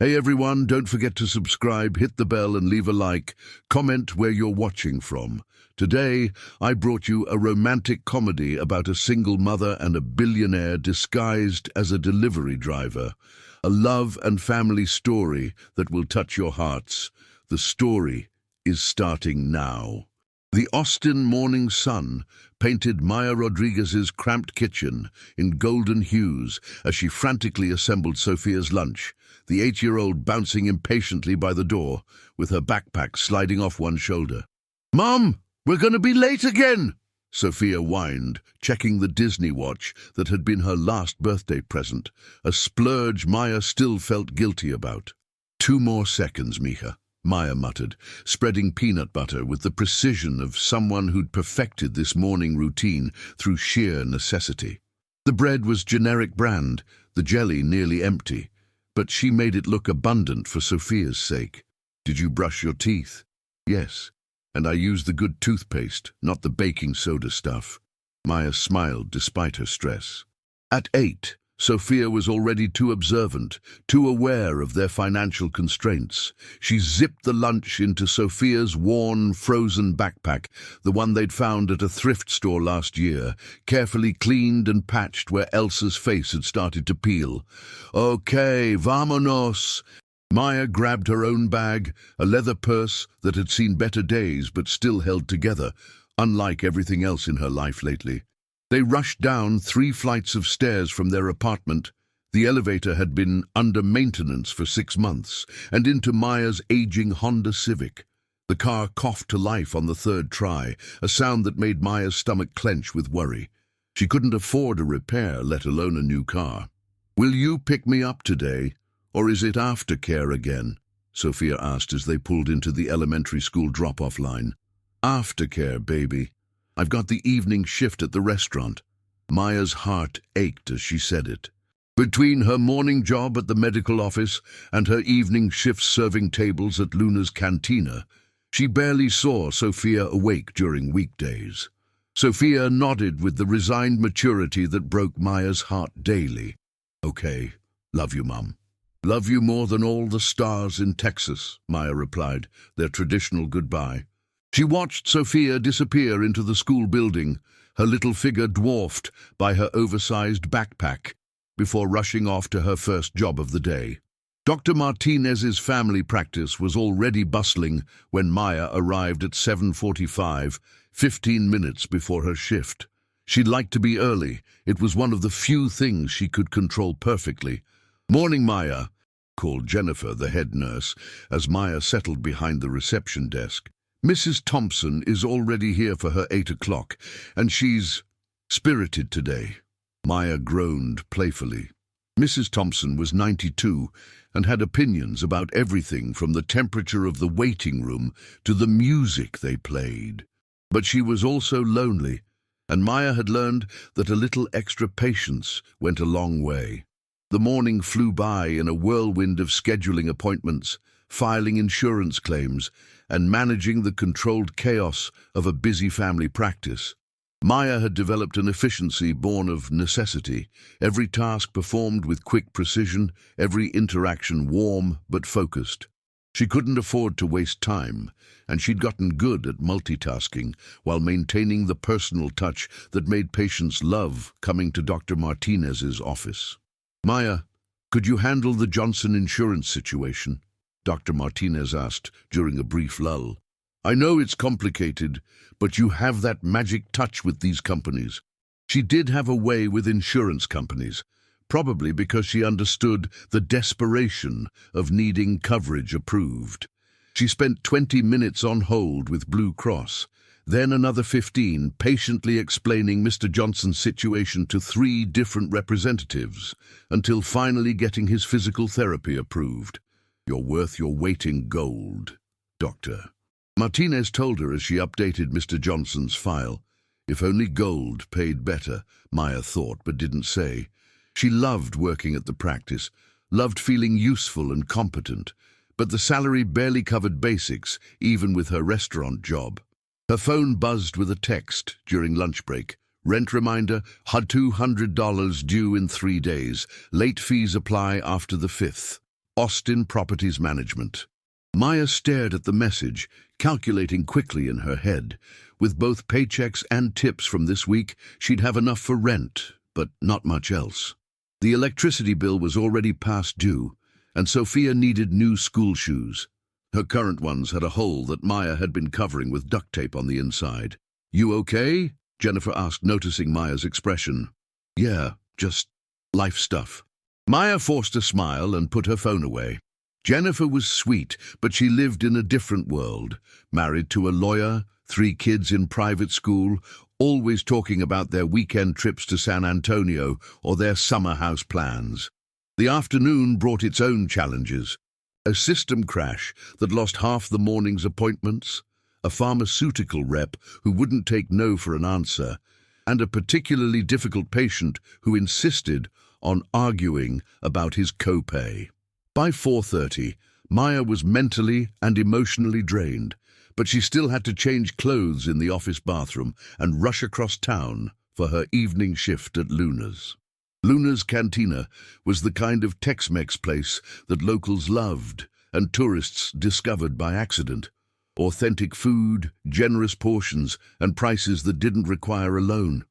Hey everyone, don't forget to subscribe, hit the bell and leave a like. Comment where you're watching from. Today, I brought you a romantic comedy about a single mother and a billionaire disguised as a delivery driver. A love and family story that will touch your hearts. The story is starting now. The Austin morning sun painted Maya Rodriguez's cramped kitchen in golden hues as she frantically assembled Sophia's lunch, the 8-year-old bouncing impatiently by the door, with her backpack sliding off one shoulder. "Mom, we're going to be late again!" Sophia whined, checking the Disney watch that had been her last birthday present, a splurge Maya still felt guilty about. "2 more seconds, Mija," Maya muttered, spreading peanut butter with the precision of someone who'd perfected this morning routine through sheer necessity. The bread was generic brand, the jelly nearly empty, but she made it look abundant for Sophia's sake. "Did you brush your teeth?" "Yes, and I used the good toothpaste, not the baking soda stuff." Maya smiled despite her stress. At 8, Sophia was already too observant, too aware of their financial constraints. She zipped the lunch into Sophia's worn, frozen backpack, the one they'd found at a thrift store last year, carefully cleaned and patched where Elsa's face had started to peel. "Okay, vamonos!" Maya grabbed her own bag, a leather purse that had seen better days but still held together, unlike everything else in her life lately. They rushed down 3 flights of stairs from their apartment. The elevator had been under maintenance for 6 months, and into Maya's aging Honda Civic. The car coughed to life on the 3rd try, a sound that made Maya's stomach clench with worry. She couldn't afford a repair, let alone a new car. "Will you pick me up today, or is it aftercare again?" Sophia asked as they pulled into the elementary school drop-off line. "Aftercare, baby. I've got the evening shift at the restaurant." Maya's heart ached as she said it. Between her morning job at the medical office and her evening shift serving tables at Luna's cantina, she barely saw Sophia awake during weekdays. Sophia nodded with the resigned maturity that broke Maya's heart daily. "Okay, love you, Mum." "Love you more than all the stars in Texas," Maya replied, their traditional goodbye. She watched Sophia disappear into the school building, her little figure dwarfed by her oversized backpack, before rushing off to her first job of the day. Dr. Martinez's family practice was already bustling when Maya arrived at 7:45, 15 minutes before her shift. She liked to be early. It was one of the few things she could control perfectly. "Morning, Maya," called Jennifer, the head nurse, as Maya settled behind the reception desk. "Mrs. Thompson is already here for her 8 o'clock, and she's spirited today." Maya groaned playfully. Mrs. Thompson was 92 and had opinions about everything from the temperature of the waiting room to the music they played. But she was also lonely, and Maya had learned that a little extra patience went a long way. The morning flew by in a whirlwind of scheduling appointments, filing insurance claims, and managing the controlled chaos of a busy family practice. Maya had developed an efficiency born of necessity, every task performed with quick precision, every interaction warm but focused. She couldn't afford to waste time, and she'd gotten good at multitasking while maintaining the personal touch that made patients love coming to Dr. Martinez's office. "Maya, could you handle the Johnson insurance situation?" Dr. Martinez asked during a brief lull. "I know it's complicated, but you have that magic touch with these companies." She did have a way with insurance companies, probably because she understood the desperation of needing coverage approved. She spent 20 minutes on hold with Blue Cross, then another 15 patiently explaining Mr. Johnson's situation to 3 different representatives, until finally getting his physical therapy approved. "You're worth your weight in gold, Doctor," Martinez told her as she updated Mr. Johnson's file. If only gold paid better, Maya thought, but didn't say. She loved working at the practice, loved feeling useful and competent, but the salary barely covered basics, even with her restaurant job. Her phone buzzed with a text during lunch break. "Rent reminder, $200 due in 3 days. Late fees apply after the 5th. Austin Properties Management. Maya stared at the message, calculating quickly in her head. With both paychecks and tips from this week, she'd have enough for rent, but not much else. The electricity bill was already past due, and Sophia needed new school shoes. Her current ones had a hole that Maya had been covering with duct tape on the inside. "You okay?" Jennifer asked, noticing Maya's expression. "Yeah, just life stuff." Maya forced a smile and put her phone away. Jennifer was sweet, but she lived in a different world. Married to a lawyer, 3 kids in private school, always talking about their weekend trips to San Antonio or their summer house plans. The afternoon brought its own challenges. A system crash that lost half the morning's appointments, a pharmaceutical rep who wouldn't take no for an answer, and a particularly difficult patient who insisted on arguing about his copay. By 4:30, Maya was mentally and emotionally drained, but she still had to change clothes in the office bathroom and rush across town for her evening shift at Luna's. Luna's Cantina was the kind of Tex-Mex place that locals loved and tourists discovered by accident. Authentic food, generous portions, and prices that didn't require a loan.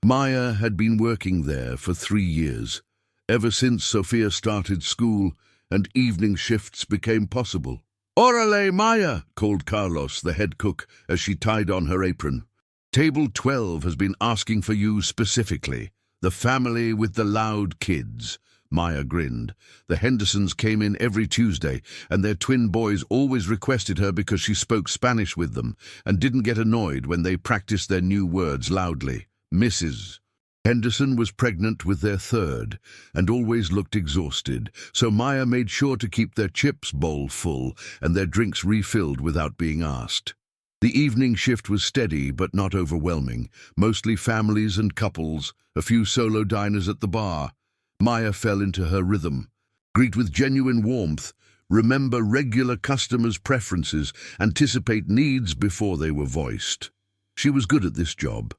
Maya had been working there for 3 years, ever since Sophia started school and evening shifts became possible. "Orale, Maya," called Carlos, the head cook, as she tied on her apron. "Table 12 has been asking for you specifically. The family with the loud kids." Maya grinned. The Hendersons came in every Tuesday, and their twin boys always requested her because she spoke Spanish with them and didn't get annoyed when they practiced their new words loudly. Mrs. Henderson was pregnant with their 3rd and always looked exhausted, so Maya made sure to keep their chips bowl full and their drinks refilled without being asked. The evening shift was steady but not overwhelming, mostly families and couples, a few solo diners at the bar. Maya fell into her rhythm. Greet with genuine warmth, remember regular customers' preferences, anticipate needs before they were voiced. She was good at this job,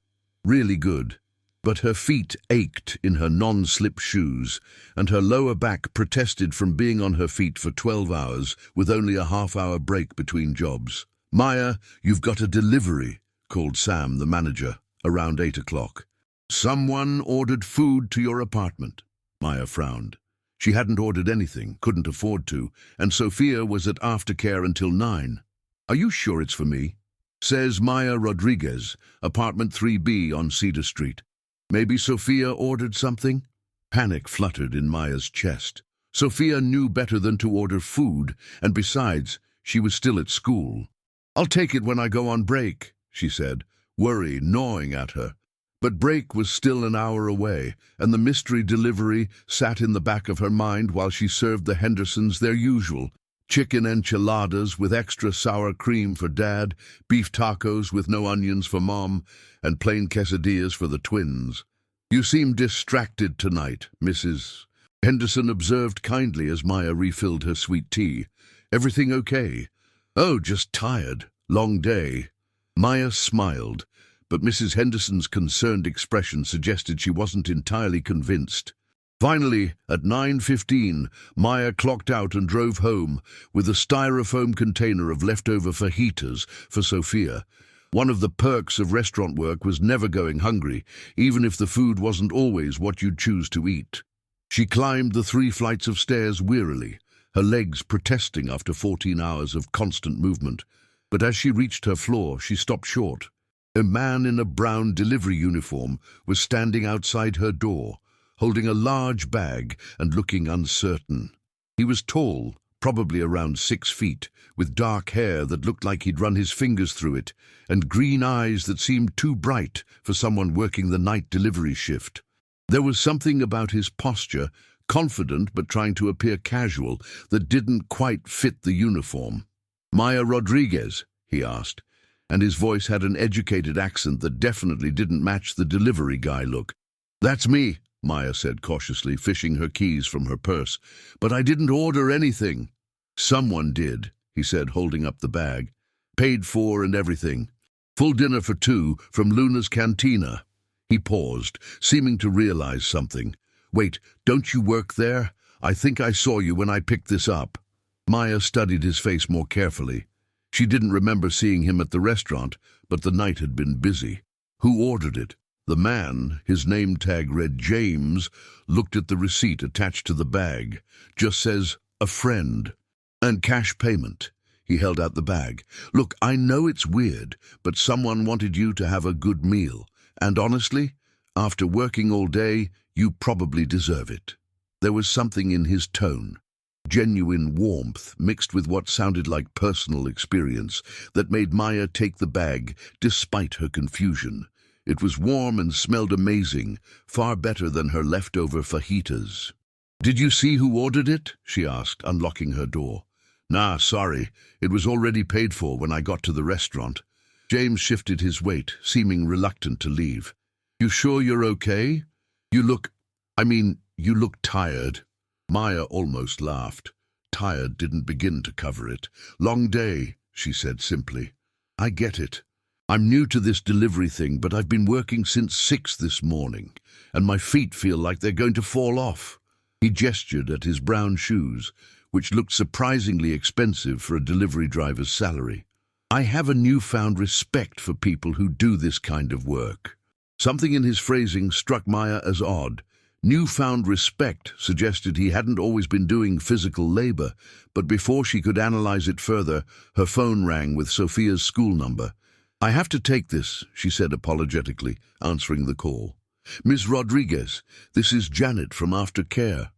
really good. But her feet ached in her non-slip shoes, and her lower back protested from being on her feet for 12 hours with only a half-hour break between jobs. "Maya, you've got a delivery," called Sam, the manager, around 8 o'clock. "Someone ordered food to your apartment." Maya frowned. She hadn't ordered anything, couldn't afford to, and Sophia was at aftercare until 9. "Are you sure it's for me?" Says Maya Rodriguez, apartment 3B on Cedar Street. "Maybe Sophia ordered something?" Panic fluttered in Maya's chest. Sophia knew better than to order food, and besides, she was still at school. "I'll take it when I go on break," she said, worry gnawing at her. But break was still an hour away, and the mystery delivery sat in the back of her mind while she served the Hendersons their usual: chicken enchiladas with extra sour cream for Dad, beef tacos with no onions for Mom, and plain quesadillas for the twins. "You seem distracted tonight," Mrs. Henderson observed kindly as Maya refilled her sweet tea. "Everything okay?" "Oh, just tired. Long day." Maya smiled, but Mrs. Henderson's concerned expression suggested she wasn't entirely convinced. Finally, at 9:15, Maya clocked out and drove home with a styrofoam container of leftover fajitas for Sophia. One of the perks of restaurant work was never going hungry, even if the food wasn't always what you'd choose to eat. She climbed the 3 flights of stairs wearily, her legs protesting after 14 hours of constant movement. But as she reached her floor, she stopped short. A man in a brown delivery uniform was standing outside her door, holding a large bag and looking uncertain. He was tall, probably around 6 feet, with dark hair that looked like he'd run his fingers through it, and green eyes that seemed too bright for someone working the night delivery shift. There was something about his posture, confident but trying to appear casual, that didn't quite fit the uniform. "Maya Rodriguez?" he asked, and his voice had an educated accent that definitely didn't match the delivery guy look. "That's me," Maya said cautiously, fishing her keys from her purse. "But I didn't order anything." "Someone did," he said, holding up the bag. "Paid for and everything. Full dinner for 2 from Luna's Cantina." He paused, seeming to realize something. "Wait, don't you work there? I think I saw you when I picked this up. Maya studied his face more carefully. She didn't remember seeing him at the restaurant, but the night had been busy. Who ordered it? The man, his name tag read James, looked at the receipt attached to the bag. Just says, a friend. And cash payment. He held out the bag. Look, I know it's weird, but someone wanted you to have a good meal. And honestly, after working all day, you probably deserve it. There was something in his tone, genuine warmth mixed with what sounded like personal experience, that made Maya take the bag despite her confusion. It was warm and smelled amazing, far better than her leftover fajitas. Did you see who ordered it? She asked, unlocking her door. Nah, sorry. It was already paid for when I got to the restaurant. James shifted his weight, seeming reluctant to leave. You sure you're okay? You look tired. Maya almost laughed. Tired didn't begin to cover it. Long day, she said simply. I get it. I'm new to this delivery thing, but I've been working since 6 this morning, and my feet feel like they're going to fall off. He gestured at his brown shoes, which looked surprisingly expensive for a delivery driver's salary. I have a newfound respect for people who do this kind of work. Something in his phrasing struck Maya as odd. Newfound respect suggested he hadn't always been doing physical labor, but before she could analyze it further, her phone rang with Sophia's school number. I have to take this, she said apologetically, answering the call. Ms. Rodriguez, this is Janet from Aftercare.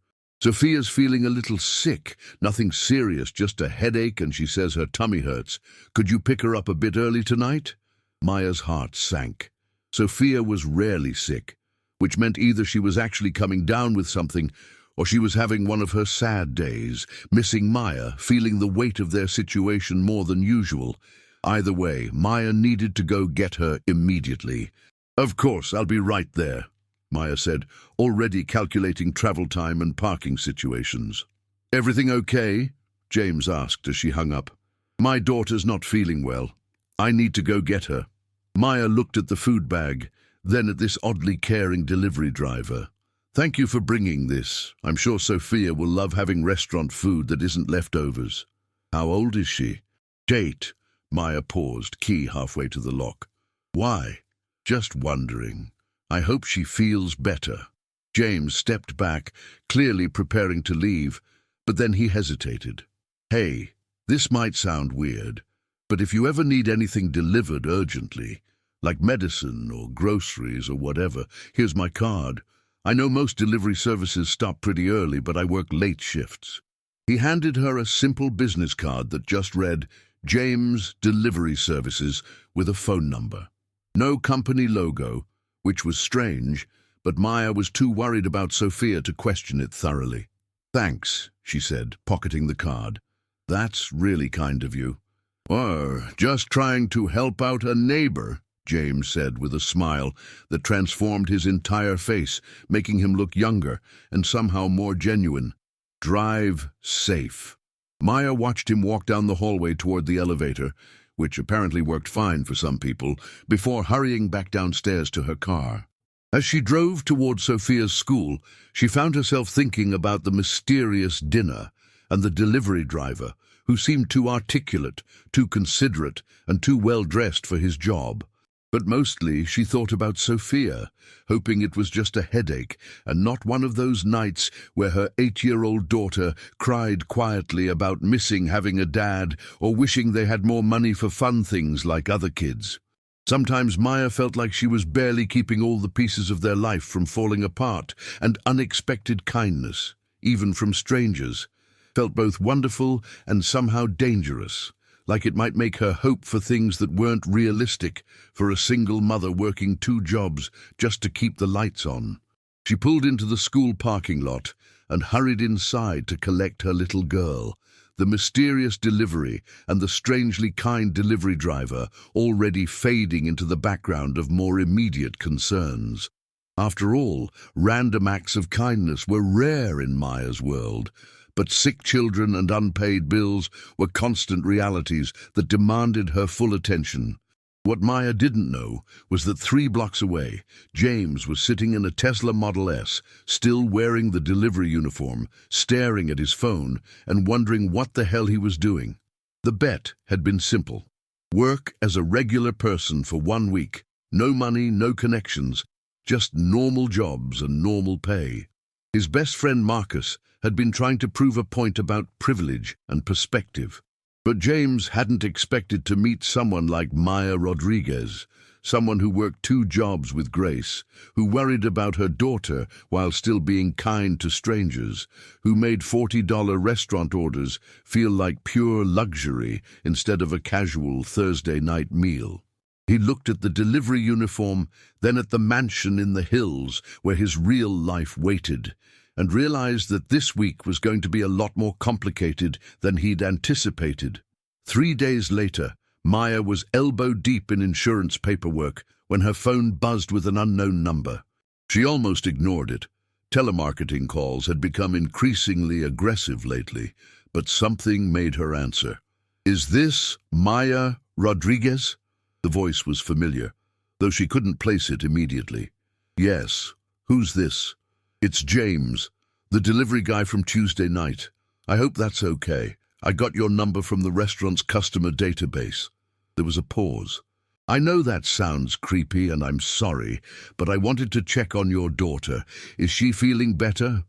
Sophia's feeling a little sick, nothing serious, just a headache, and she says her tummy hurts. Could you pick her up a bit early tonight? Maya's heart sank. Sophia was rarely sick, which meant either she was actually coming down with something or she was having one of her sad days, missing Maya, feeling the weight of their situation more than usual. Either way, Maya needed to go get her immediately. Of course, I'll be right there, Maya said, already calculating travel time and parking situations. Everything okay? James asked as she hung up. My daughter's not feeling well. I need to go get her. Maya looked at the food bag, then at this oddly caring delivery driver. Thank you for bringing this. I'm sure Sophia will love having restaurant food that isn't leftovers. How old is she? 8. Maya paused, key halfway to the lock. Why? Just wondering. I hope she feels better. James stepped back, clearly preparing to leave, but then he hesitated. Hey, this might sound weird, but if you ever need anything delivered urgently, like medicine or groceries or whatever, here's my card. I know most delivery services stop pretty early, but I work late shifts. He handed her a simple business card that just read, James Delivery Services, with a phone number. No company logo, which was strange, but Maya was too worried about Sophia to question it thoroughly. Thanks, she said, pocketing the card. That's really kind of you. Just trying to help out a neighbor, James said with a smile that transformed his entire face, making him look younger and somehow more genuine. Drive safe. Maya watched him walk down the hallway toward the elevator, which apparently worked fine for some people, before hurrying back downstairs to her car. As she drove toward Sophia's school, she found herself thinking about the mysterious dinner and the delivery driver, who seemed too articulate, too considerate, and too well-dressed for his job. But mostly she thought about Sophia, hoping it was just a headache and not one of those nights where her 8-year-old daughter cried quietly about missing having a dad or wishing they had more money for fun things like other kids. Sometimes Maya felt like she was barely keeping all the pieces of their life from falling apart, and unexpected kindness, even from strangers, felt both wonderful and somehow dangerous. Like it might make her hope for things that weren't realistic for a single mother working 2 jobs just to keep the lights on. She pulled into the school parking lot and hurried inside to collect her little girl, the mysterious delivery and the strangely kind delivery driver already fading into the background of more immediate concerns. After all, random acts of kindness were rare in Maya's world, but sick children and unpaid bills were constant realities that demanded her full attention. What Maya didn't know was that 3 blocks away, James was sitting in a Tesla Model S, still wearing the delivery uniform, staring at his phone and wondering what the hell he was doing. The bet had been simple. Work as a regular person for 1 week. No money, no connections, just normal jobs and normal pay. His best friend Marcus had been trying to prove a point about privilege and perspective. But James hadn't expected to meet someone like Maya Rodriguez, someone who worked 2 jobs with grace, who worried about her daughter while still being kind to strangers, who made $40 restaurant orders feel like pure luxury instead of a casual Thursday night meal. He looked at the delivery uniform, then at the mansion in the hills where his real life waited, and realized that this week was going to be a lot more complicated than he'd anticipated. 3 days later, Maya was elbow deep in insurance paperwork when her phone buzzed with an unknown number. She almost ignored it. Telemarketing calls had become increasingly aggressive lately, but something made her answer. "Is this Maya Rodriguez?" The voice was familiar, though she couldn't place it immediately. "Yes. Who's this?" "It's James, the delivery guy from Tuesday night. I hope that's okay. I got your number from the restaurant's customer database." There was a pause. "I know that sounds creepy and I'm sorry, but I wanted to check on your daughter. Is she feeling better?"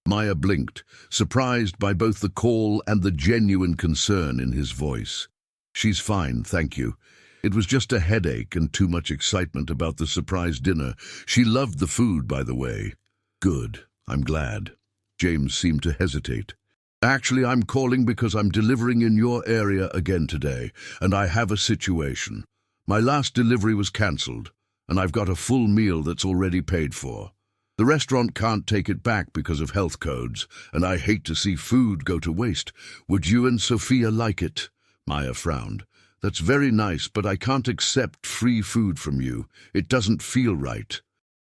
Maya blinked, surprised by both the call and the genuine concern in his voice. "She's fine, thank you. It was just a headache and too much excitement about the surprise dinner. She loved the food, by the way." "Good, I'm glad." James seemed to hesitate. "Actually, I'm calling because I'm delivering in your area again today, and I have a situation. My last delivery was cancelled, and I've got a full meal that's already paid for. The restaurant can't take it back because of health codes, and I hate to see food go to waste. Would you and Sophia like it?" Maya frowned. "That's very nice, but I can't accept free food from you. It doesn't feel right."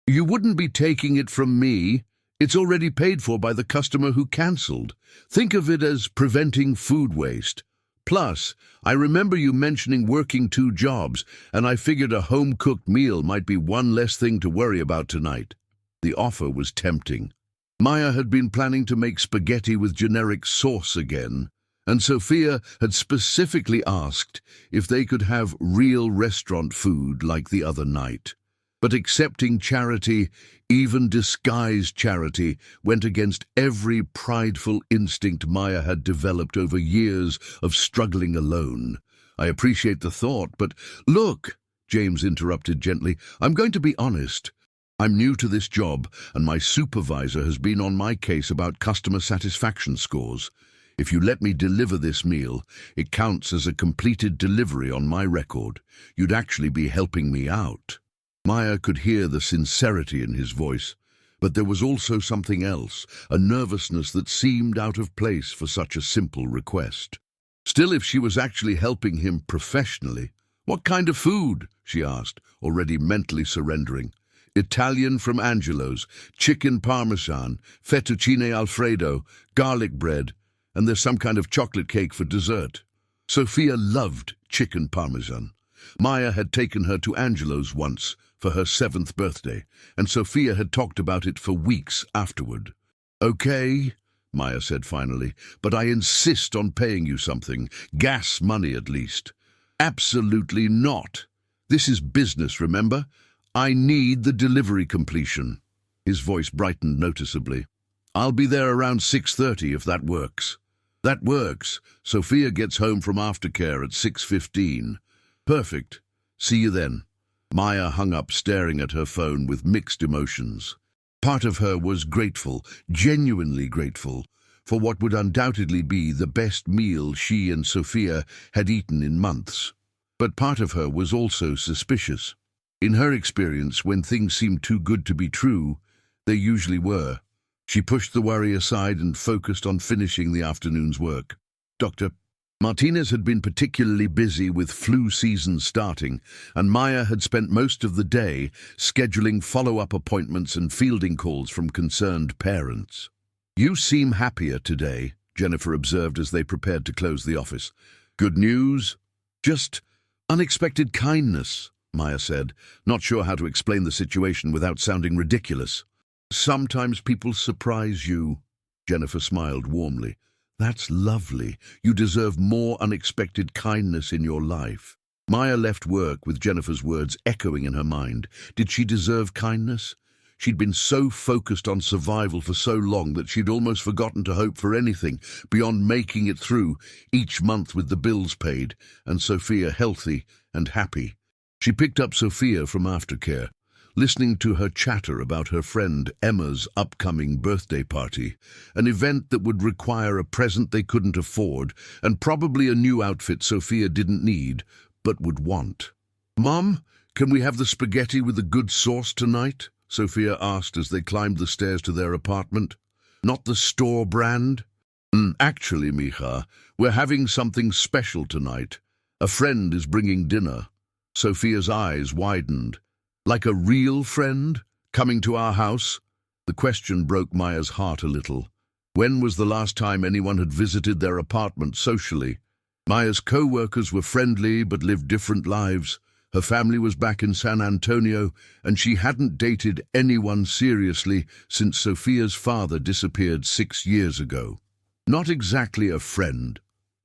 "You wouldn't be taking it from me. It's already paid for by the customer who cancelled. Think of it as preventing food waste. Plus, I remember you mentioning working 2 jobs, and I figured a home-cooked meal might be one less thing to worry about tonight." The offer was tempting. Maya had been planning to make spaghetti with generic sauce again, and Sophia had specifically asked if they could have real restaurant food like the other night. But accepting charity, even disguised charity, went against every prideful instinct Maya had developed over years of struggling alone. "I appreciate the thought, but look," James interrupted gently, "I'm going to be honest. I'm new to this job, and my supervisor has been on my case about customer satisfaction scores. If you let me deliver this meal, it counts as a completed delivery on my record. You'd actually be helping me out." Maya could hear the sincerity in his voice, but there was also something else, a nervousness that seemed out of place for such a simple request. Still, if she was actually helping him professionally— "What kind of food?" she asked, already mentally surrendering. "Italian from Angelo's, chicken parmesan, fettuccine alfredo, garlic bread, and there's some kind of chocolate cake for dessert." Sophia loved chicken parmesan. Maya had taken her to Angelo's once for her 7th birthday, and Sophia had talked about it for weeks afterward. "Okay," Maya said finally, "but I insist on paying you something. Gas money, at least." "Absolutely not. This is business, remember? I need the delivery completion." His voice brightened noticeably. "I'll be there around 6:30 if that works." "That works. Sophia gets home from aftercare at 6:15. "Perfect. See you then." Maya hung up, staring at her phone with mixed emotions. Part of her was grateful, genuinely grateful, for what would undoubtedly be the best meal she and Sophia had eaten in months. But part of her was also suspicious. In her experience, when things seemed too good to be true, they usually were. She pushed the worry aside and focused on finishing the afternoon's work. Dr. Martinez had been particularly busy with flu season starting, and Maya had spent most of the day scheduling follow-up appointments and fielding calls from concerned parents. "You seem happier today," Jennifer observed as they prepared to close the office. "Good news?" "Just Unexpected kindness, Maya said, not sure how to explain the situation without sounding ridiculous. Sometimes people surprise you. Jennifer smiled warmly. That's lovely. You deserve more unexpected kindness in your life. Maya left work with Jennifer's words echoing in her mind. Did she deserve kindness? She'd been so focused on survival for so long that she'd almost forgotten to hope for anything beyond making it through each month with the bills paid and Sophia healthy and happy. She picked up Sophia from aftercare, listening to her chatter about her friend Emma's upcoming birthday party, an event that would require a present they couldn't afford and probably a new outfit Sophia didn't need but would want. "Mom, can we have the spaghetti with a good sauce tonight?" Sophia asked as they climbed the stairs to their apartment. "Not the store brand?" Actually, Mija, we're having something special tonight. A friend is bringing dinner." Sophia's eyes widened. "Like a real friend? Coming to our house?" The question broke Maya's heart a little. When was the last time anyone had visited their apartment socially? Maya's co-workers were friendly but lived different lives. Her family was back in San Antonio, and she hadn't dated anyone seriously since Sophia's father disappeared 6 years ago. "Not exactly a friend,"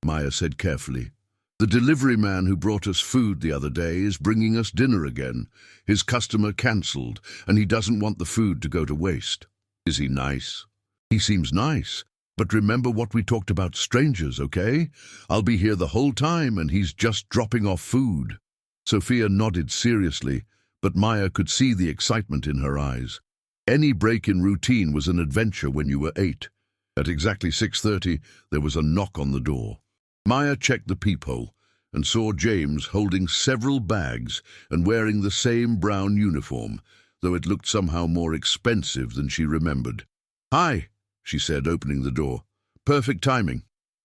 Maya said carefully. "The delivery man who brought us food the other day is bringing us dinner again. His customer cancelled, and he doesn't want the food to go to waste." "Is he nice?" "He seems nice, but remember what we talked about strangers, okay? I'll be here the whole time, and he's just dropping off food." Sophia nodded seriously, but Maya could see the excitement in her eyes. Any break in routine was an adventure when you were 8. At exactly 6:30, there was a knock on the door. Maya checked the peephole and saw James holding several bags and wearing the same brown uniform, though it looked somehow more expensive than she remembered. "Hi," she said, opening the door. "Perfect timing."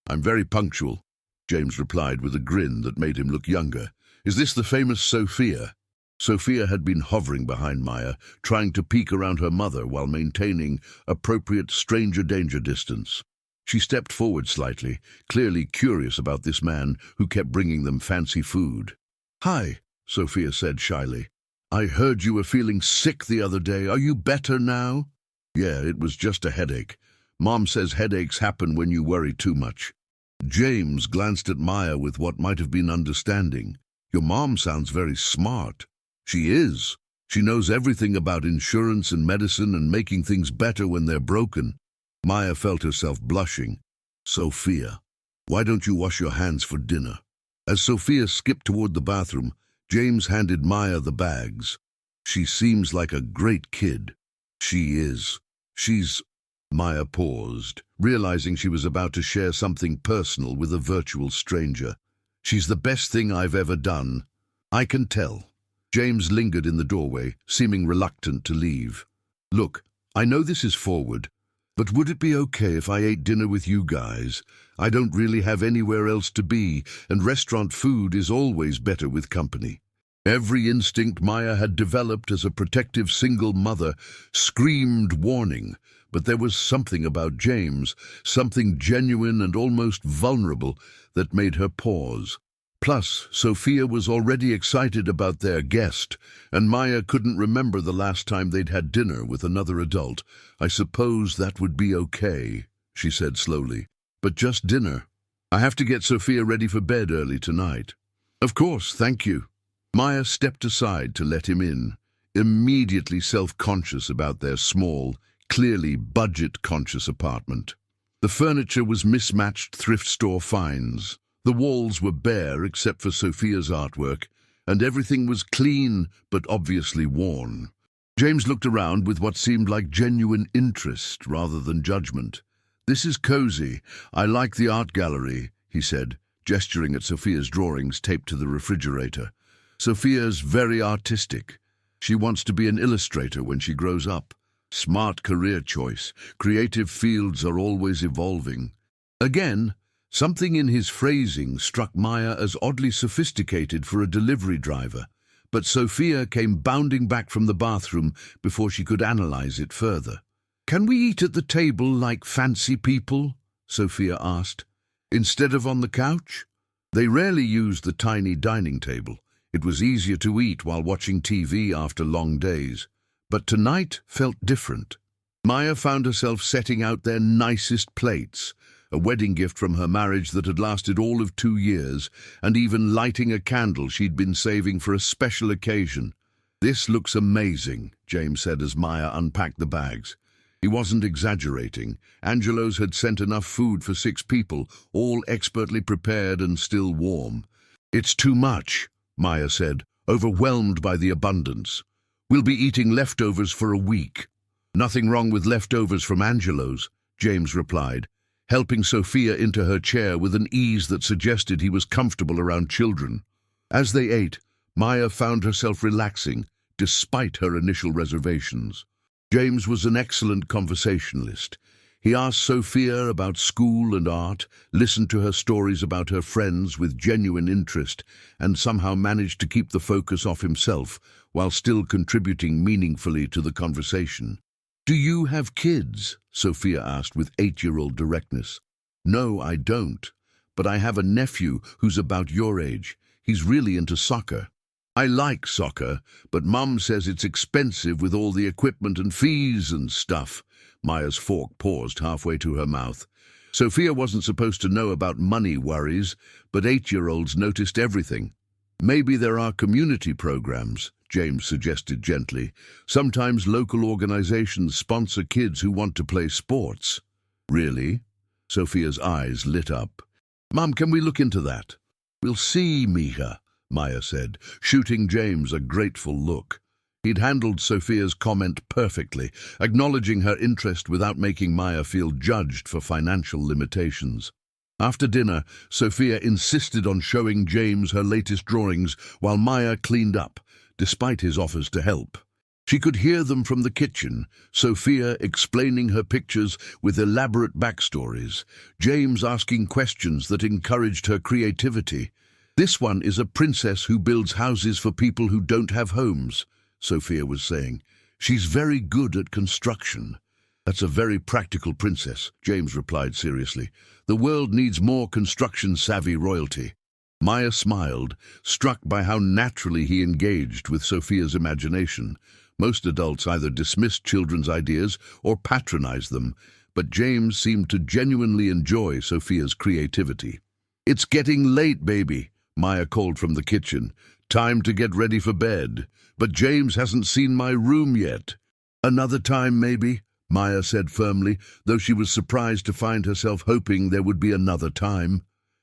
"I'm very punctual," James replied with a grin that made him look younger. "Is this the famous Sophia?" Sophia had been hovering behind Maya, trying to peek around her mother while maintaining appropriate stranger danger distance. She stepped forward slightly, clearly curious about this man who kept bringing them fancy food. "Hi," Sophia said shyly. "I heard you were feeling sick the other day. Are you better now?" "Yeah, it was just a headache. Mom says headaches happen when you worry too much." James glanced at Maya with what might have been understanding. "Your mom sounds very smart." "She is. She knows everything about insurance and medicine and making things better when they're broken." Maya felt herself blushing. "Sophia, why don't you wash your hands for dinner?" As Sophia skipped toward the bathroom, James handed Maya the bags. "She seems like a great kid." "She is. She's—" Maya paused, realizing she was about to share something personal with a virtual stranger. "She's the best thing I've ever done. I can tell." James lingered in the doorway, seeming reluctant to leave. "Look, I know this is forward, but would it be okay if I ate dinner with you guys? I don't really have anywhere else to be, and restaurant food is always better with company." Every instinct Maya had developed as a protective single mother screamed warning, but there was something about James, something genuine and almost vulnerable, that made her pause. Plus, Sophia was already excited about their guest, and Maya couldn't remember the last time they'd had dinner with another adult. "I suppose that would be okay," she said slowly. "But just dinner. I have to get Sophia ready for bed early tonight." "Of course, thank you." Maya stepped aside to let him in, immediately self-conscious about their small, clearly budget-conscious apartment. The furniture was mismatched thrift store finds. The walls were bare except for Sophia's artwork, and everything was clean but obviously worn. James looked around with what seemed like genuine interest rather than judgment. "This is cozy. I like the art gallery," he said, gesturing at Sophia's drawings taped to the refrigerator. "Sophia's very artistic. She wants to be an illustrator when she grows up. Smart career choice. Creative fields are always evolving." Again, something in his phrasing struck Maya as oddly sophisticated for a delivery driver, but Sophia came bounding back from the bathroom before she could analyze it further. "Can we eat at the table like fancy people?" Sophia asked. "Instead of on the couch?" They rarely used the tiny dining table. It was easier to eat while watching TV after long days. But tonight felt different. Maya found herself setting out their nicest plates, a wedding gift from her marriage that had lasted all of 2 years, and even lighting a candle she'd been saving for a special occasion. "This looks amazing," James said as Maya unpacked the bags. He wasn't exaggerating. Angelo's had sent enough food for 6 people, all expertly prepared and still warm. "It's too much," Maya said, overwhelmed by the abundance. "We'll be eating leftovers for a week." "Nothing wrong with leftovers from Angelo's," James replied, helping Sophia into her chair with an ease that suggested he was comfortable around children. As they ate, Maya found herself relaxing, despite her initial reservations. James was an excellent conversationalist. He asked Sophia about school and art, listened to her stories about her friends with genuine interest, and somehow managed to keep the focus off himself while still contributing meaningfully to the conversation. "Do you have kids?" Sophia asked with 8-year-old directness. "No, I don't, but I have a nephew who's about your age. He's really into soccer." "I like soccer, but Mum says it's expensive with all the equipment and fees and stuff." Maya's fork paused halfway to her mouth. Sophia wasn't supposed to know about money worries, but 8-year-olds noticed everything. "Maybe there are community programs," James suggested gently. "Sometimes local organizations sponsor kids who want to play sports." "Really?" Sophia's eyes lit up. "Mum, can we look into that?" "We'll see, Mija," Maya said, shooting James a grateful look. He'd handled Sophia's comment perfectly, acknowledging her interest without making Maya feel judged for financial limitations. After dinner, Sophia insisted on showing James her latest drawings while Maya cleaned up, despite his offers to help. She could hear them from the kitchen, Sophia explaining her pictures with elaborate backstories, James asking questions that encouraged her creativity. "This one is a princess who builds houses for people who don't have homes," Sophia was saying. "She's very good at construction." "That's a very practical princess," James replied seriously. "The world needs more construction-savvy royalty." Maya smiled, struck by how naturally he engaged with Sophia's imagination. Most adults either dismissed children's ideas or patronized them, but James seemed to genuinely enjoy Sophia's creativity. "It's getting late, baby," Maya called from the kitchen. "Time to get ready for bed. But James hasn't seen my room yet." "Another time, maybe," Maya said firmly, though she was surprised to find herself hoping there would be another time.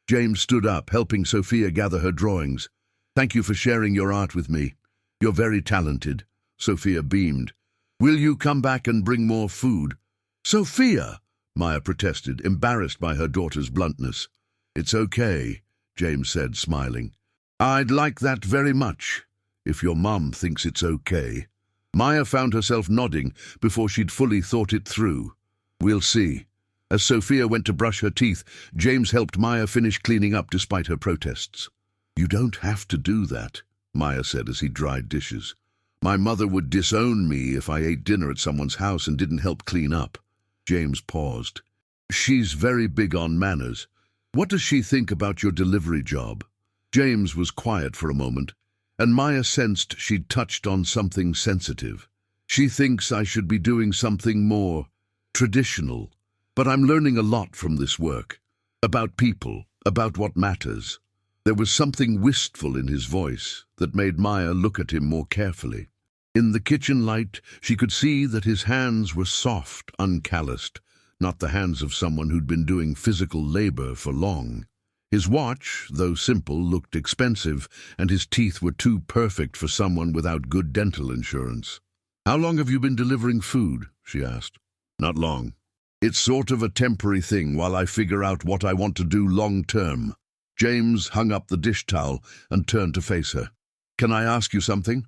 James stood up, helping Sophia gather her drawings. "Thank you for sharing your art with me. You're very talented." Sophia beamed. "Will you come back and bring more food?" "Sophia!" Maya protested, embarrassed by her daughter's bluntness. "It's okay," James said, smiling. "I'd like that very much, if your mum thinks it's okay." Maya found herself nodding before she'd fully thought it through. "We'll see." As Sophia went to brush her teeth, James helped Maya finish cleaning up despite her protests. "You don't have to do that," Maya said as he dried dishes. "My mother would disown me if I ate dinner at someone's house and didn't help clean up." James paused. "She's very big on manners. What does she think about your delivery job?" James was quiet for a moment, and Maya sensed she'd touched on something sensitive. "She thinks I should be doing something more traditional. But I'm learning a lot from this work. About people, about what matters." There was something wistful in his voice that made Maya look at him more carefully. In the kitchen light, she could see that his hands were soft, uncalloused, not the hands of someone who'd been doing physical labor for long. His watch, though simple, looked expensive, and his teeth were too perfect for someone without good dental insurance. "How long have you been delivering food?" she asked. "Not long. It's sort of a temporary thing while I figure out what I want to do long-term." James hung up the dish towel and turned to face her. "Can I ask you something?"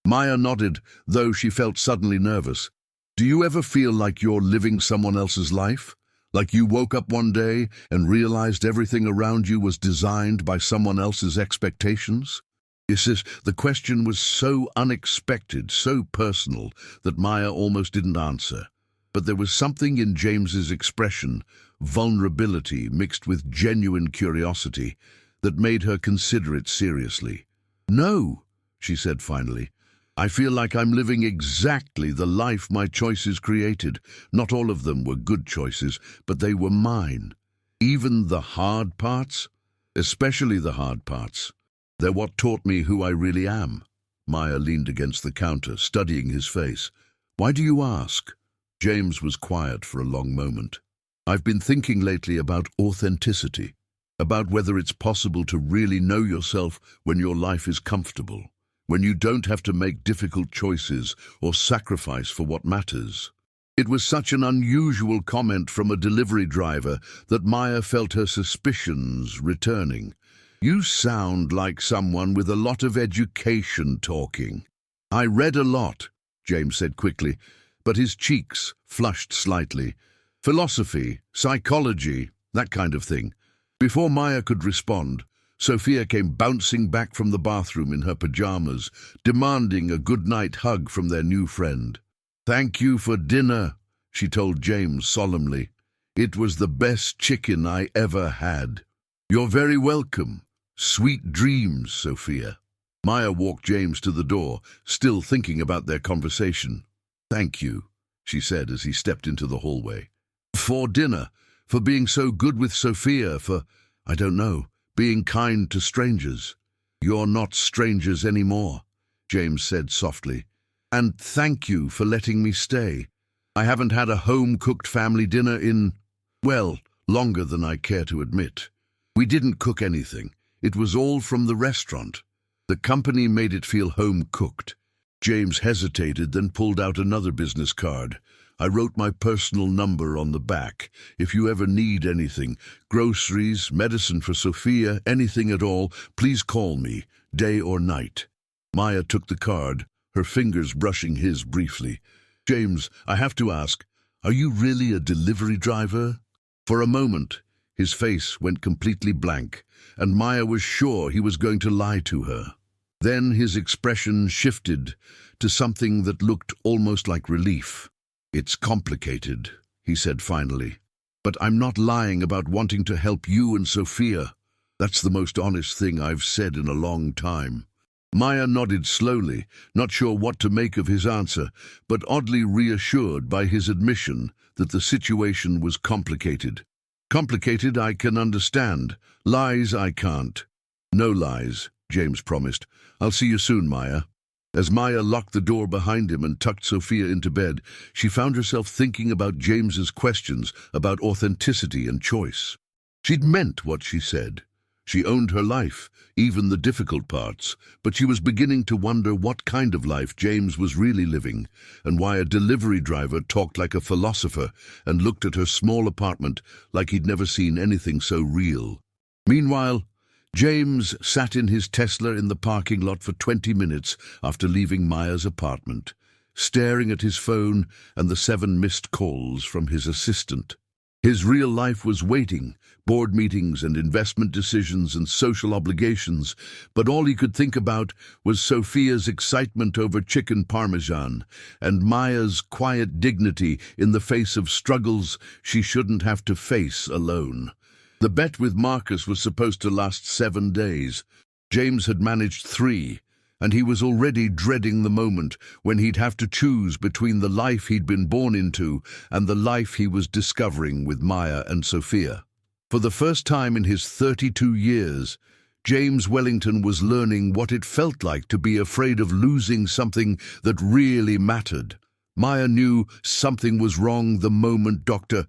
Maya nodded, though she felt suddenly nervous. "Do you ever feel like you're living someone else's life? Like you woke up one day and realized everything around you was designed by someone else's expectations?" The question was so unexpected, so personal, that Maya almost didn't answer. But there was something in James's expression, vulnerability mixed with genuine curiosity, that made her consider it seriously. "No," she said finally. "I feel like I'm living exactly the life my choices created. Not all of them were good choices, but they were mine. Even the hard parts, especially the hard parts. They're what taught me who I really am." Maya leaned against the counter, studying his face. "Why do you ask?" James was quiet for a long moment. "I've been thinking lately about authenticity, about whether it's possible to really know yourself when your life is comfortable, when you don't have to make difficult choices or sacrifice for what matters." It was such an unusual comment from a delivery driver that Maya felt her suspicions returning. "You sound like someone with a lot of education talking." "I read a lot," James said quickly, but his cheeks flushed slightly. "Philosophy, psychology, that kind of thing." Before Maya could respond, Sophia came bouncing back from the bathroom in her pajamas, demanding a good-night hug from their new friend. "Thank you for dinner," she told James solemnly. "It was the best chicken I ever had." "You're very welcome. Sweet dreams, Sophia." Maya walked James to the door, still thinking about their conversation. "Thank you," she said as he stepped into the hallway. "For dinner, for being so good with Sophia, for, I don't know, being kind to strangers." "You're not strangers anymore," James said softly. "And thank you for letting me stay. I haven't had a home-cooked family dinner in, well, longer than I care to admit. We didn't cook anything. It was all from the restaurant. The company made it feel home-cooked." James hesitated, then pulled out another business card. "I wrote my personal number on the back. If you ever need anything, groceries, medicine for Sophia, anything at all, please call me, day or night." Maya took the card, her fingers brushing his briefly. "James, I have to ask, are you really a delivery driver?" For a moment, his face went completely blank, and Maya was sure he was going to lie to her. Then his expression shifted to something that looked almost like relief. "It's complicated," he said finally. "But I'm not lying about wanting to help you and Sophia. That's the most honest thing I've said in a long time." Maya nodded slowly, not sure what to make of his answer, but oddly reassured by his admission that the situation was complicated. "Complicated I can understand. Lies I can't." "No lies," James promised. "I'll see you soon, Maya." As Maya locked the door behind him and tucked Sophia into bed, she found herself thinking about James's questions about authenticity and choice. She'd meant what she said. She owned her life, even the difficult parts, but she was beginning to wonder what kind of life James was really living, and why a delivery driver talked like a philosopher and looked at her small apartment like he'd never seen anything so real. Meanwhile, James sat in his Tesla in the parking lot for 20 minutes after leaving Maya's apartment, staring at his phone and the 7 missed calls from his assistant. His real life was waiting, board meetings and investment decisions and social obligations, but all he could think about was Sophia's excitement over chicken parmesan and Maya's quiet dignity in the face of struggles she shouldn't have to face alone. The bet with Marcus was supposed to last 7 days. James had managed 3, and he was already dreading the moment when he'd have to choose between the life he'd been born into and the life he was discovering with Maya and Sophia. For the first time in his 32 years, James Wellington was learning what it felt like to be afraid of losing something that really mattered. Maya knew something was wrong the moment Dr.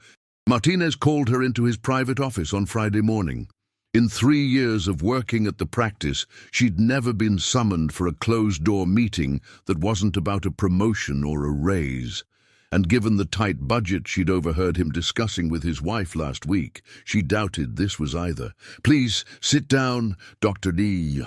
Martinez called her into his private office on Friday morning. In 3 years of working at the practice, she'd never been summoned for a closed-door meeting that wasn't about a promotion or a raise. And given the tight budget she'd overheard him discussing with his wife last week, she doubted this was either. "Please, sit down, Dr. D,"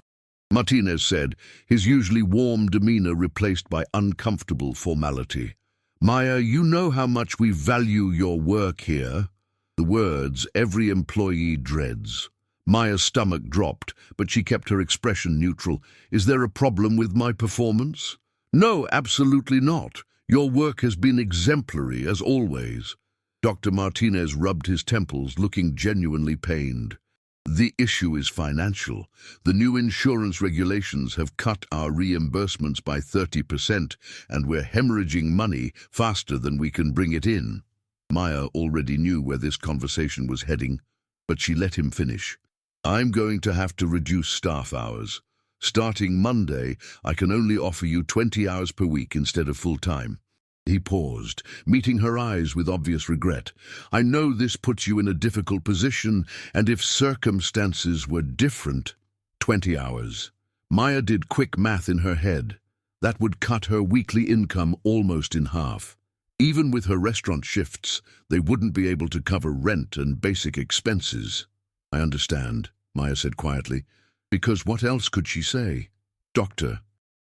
Martinez said, his usually warm demeanor replaced by uncomfortable formality. "Maya, you know how much we value your work here." The words every employee dreads. Maya's stomach dropped, but she kept her expression neutral. "Is there a problem with my performance?" "No, absolutely not. Your work has been exemplary, as always." Dr. Martinez rubbed his temples, looking genuinely pained. The issue is financial. The new insurance regulations have cut our reimbursements by 30%, and we're hemorrhaging money faster than we can bring it in. Maya already knew where this conversation was heading, but she let him finish. I'm going to have to reduce staff hours. Starting Monday, I can only offer you 20 hours per week instead of full-time. He paused, meeting her eyes with obvious regret. I know this puts you in a difficult position, and if circumstances were different, 20 hours. Maya did quick math in her head. That would cut her weekly income almost in half. Even with her restaurant shifts, they wouldn't be able to cover rent and basic expenses. I understand, Maya said quietly, because what else could she say? Doctor,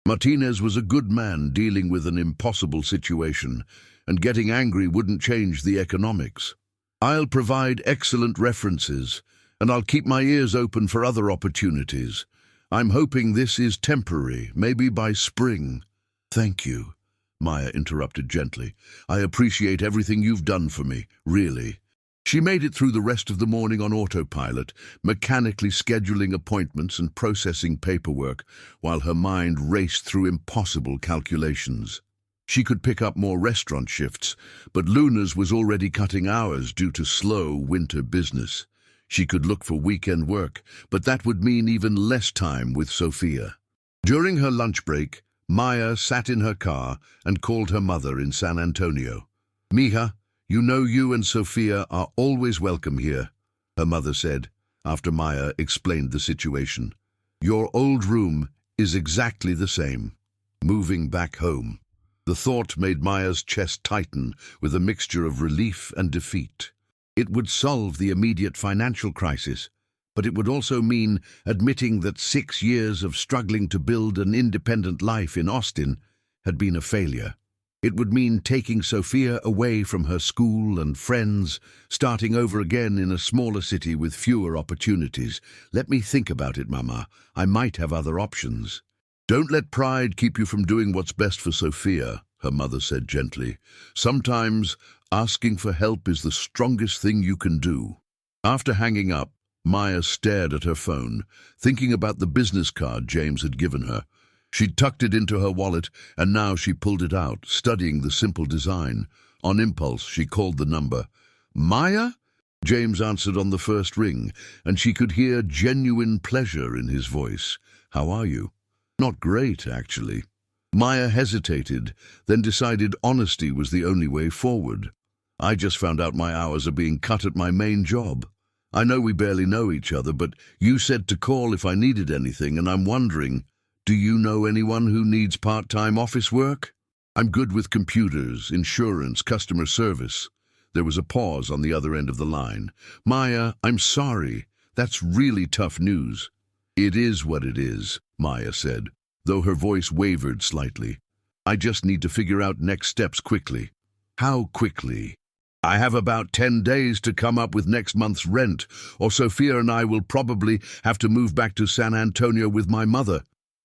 Martinez was a good man dealing with an impossible situation, and getting angry wouldn't change the economics. I'll provide excellent references, and I'll keep my ears open for other opportunities. I'm hoping this is temporary, maybe by spring. Thank you, Maya interrupted gently. I appreciate everything you've done for me, really. She made it through the rest of the morning on autopilot, mechanically scheduling appointments and processing paperwork, while her mind raced through impossible calculations. She could pick up more restaurant shifts, but Luna's was already cutting hours due to slow winter business. She could look for weekend work, but that would mean even less time with Sophia. During her lunch break, Maya sat in her car and called her mother in San Antonio. Mija, you know you and Sophia are always welcome here, her mother said, after Maya explained the situation. Your old room is exactly the same. Moving back home. The thought made Maya's chest tighten with a mixture of relief and defeat. It would solve the immediate financial crisis, but it would also mean admitting that 6 years of struggling to build an independent life in Austin had been a failure. It would mean taking Sophia away from her school and friends, starting over again in a smaller city with fewer opportunities. Let me think about it, Mama. I might have other options. Don't let pride keep you from doing what's best for Sophia, her mother said gently. Sometimes asking for help is the strongest thing you can do. After hanging up, Maya stared at her phone, thinking about the business card James had given her. She'd tucked it into her wallet, and now she pulled it out, studying the simple design. On impulse, she called the number. Maya? James answered on the first ring, and she could hear genuine pleasure in his voice. How are you? Not great, actually. Maya hesitated, then decided honesty was the only way forward. I just found out my hours are being cut at my main job. I know we barely know each other, but you said to call if I needed anything, and I'm wondering, do you know anyone who needs part-time office work? I'm good with computers, insurance, customer service. There was a pause on the other end of the line. Maya, I'm sorry. That's really tough news. It is what it is, Maya said, though her voice wavered slightly. I just need to figure out next steps quickly. How quickly? I have about 10 days to come up with next month's rent, or Sophia and I will probably have to move back to San Antonio with my mother.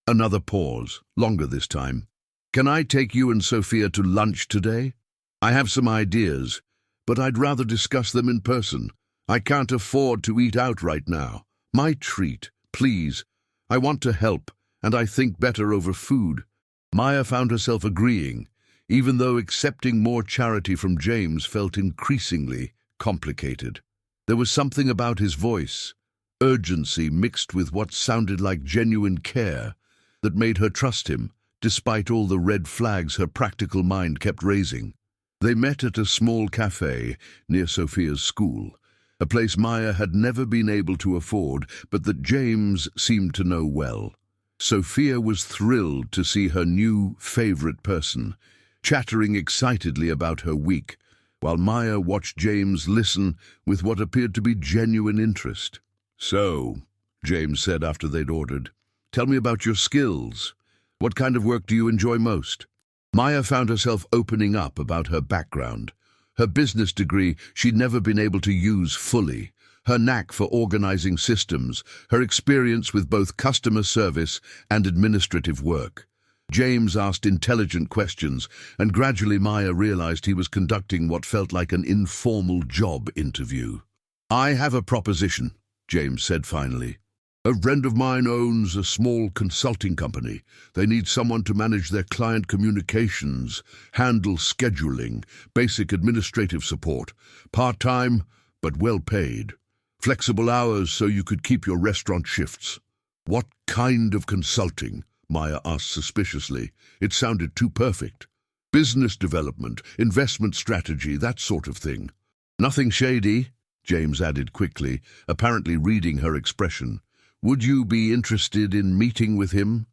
Another pause, longer this time. Can I take you and Sophia to lunch today? I have some ideas, but I'd rather discuss them in person. I can't afford to eat out right now. My treat, please. I want to help, and I think better over food. Maya found herself agreeing, even though accepting more charity from James felt increasingly complicated. There was something about his voice, urgency mixed with what sounded like genuine care, that made her trust him, despite all the red flags her practical mind kept raising. They met at a small cafe near Sophia's school, a place Maya had never been able to afford, but that James seemed to know well. Sophia was thrilled to see her new favorite person, chattering excitedly about her week, while Maya watched James listen with what appeared to be genuine interest. So, James said after they'd ordered, tell me about your skills. What kind of work do you enjoy most? Maya found herself opening up about her background. Her business degree she'd never been able to use fully, her knack for organizing systems, her experience with both customer service and administrative work. James asked intelligent questions, and gradually Maya realized he was conducting what felt like an informal job interview. I have a proposition, James said finally. A friend of mine owns a small consulting company. They need someone to manage their client communications, handle scheduling, basic administrative support. Part-time, but well paid. Flexible hours so you could keep your restaurant shifts. What kind of consulting? Maya asked suspiciously. It sounded too perfect. Business development, investment strategy, that sort of thing. Nothing shady, James added quickly, apparently reading her expression. Would you be interested in meeting with him?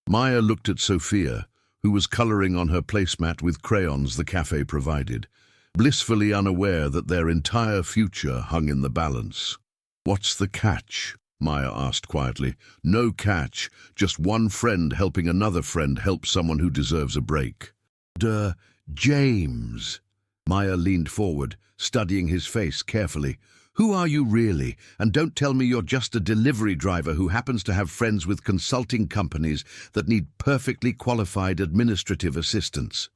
Maya looked at Sophia, who was coloring on her placemat with crayons the cafe provided, blissfully unaware that their entire future hung in the balance. What's the catch? Maya asked quietly. No catch, just one friend helping another friend help someone who deserves a break. James. Maya leaned forward, studying his face carefully. Who are you really? And don't tell me you're just a delivery driver who happens to have friends with consulting companies that need perfectly qualified administrative assistants.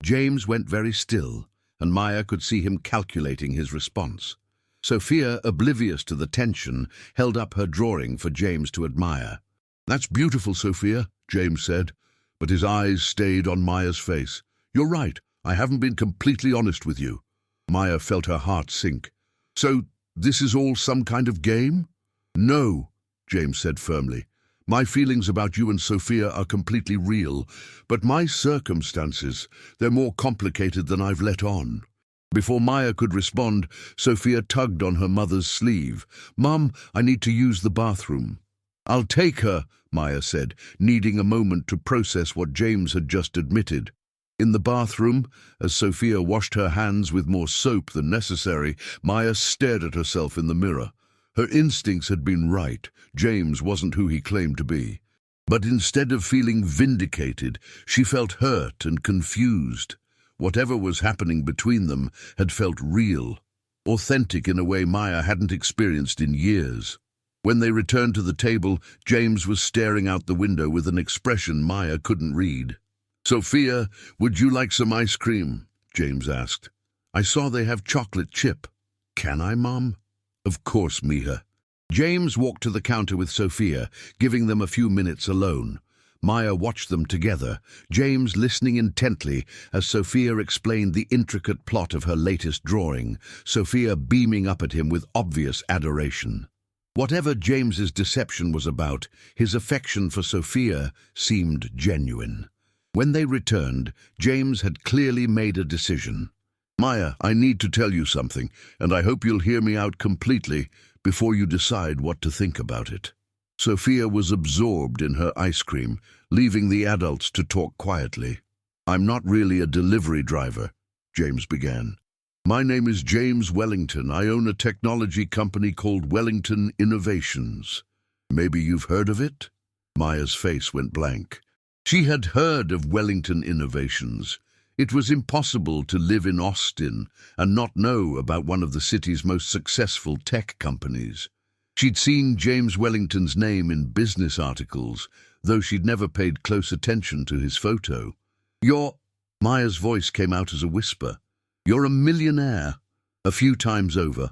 James went very still, and Maya could see him calculating his response. Sophia, oblivious to the tension, held up her drawing for James to admire. That's beautiful, Sophia, James said, but his eyes stayed on Maya's face. You're right, I haven't been completely honest with you. Maya felt her heart sink. So, this is all some kind of game? No, James said firmly. My feelings about you and Sophia are completely real, but my circumstances, they're more complicated than I've let on. Before Maya could respond, Sophia tugged on her mother's sleeve. Mum, I need to use the bathroom. I'll take her, Maya said, needing a moment to process what James had just admitted. In the bathroom, as Sophia washed her hands with more soap than necessary, Maya stared at herself in the mirror. Her instincts had been right. James wasn't who he claimed to be. But instead of feeling vindicated, she felt hurt and confused. Whatever was happening between them had felt real, authentic in a way Maya hadn't experienced in years. When they returned to the table, James was staring out the window with an expression Maya couldn't read. Sophia, would you like some ice cream? James asked. I saw they have chocolate chip. Can I, Mom? Of course, Mija. James walked to the counter with Sophia, giving them a few minutes alone. Maya watched them together, James listening intently as Sophia explained the intricate plot of her latest drawing, Sophia beaming up at him with obvious adoration. Whatever James's deception was about, his affection for Sophia seemed genuine. When they returned, James had clearly made a decision. Maya, I need to tell you something, and I hope you'll hear me out completely before you decide what to think about it. Sophia was absorbed in her ice cream, leaving the adults to talk quietly. I'm not really a delivery driver, James began. My name is James Wellington. I own a technology company called Wellington Innovations. Maybe you've heard of it? Maya's face went blank. She had heard of Wellington Innovations. It was impossible to live in Austin and not know about one of the city's most successful tech companies. She'd seen James Wellington's name in business articles, though she'd never paid close attention to his photo. Maya's voice came out as a whisper. You're a millionaire. A few times over,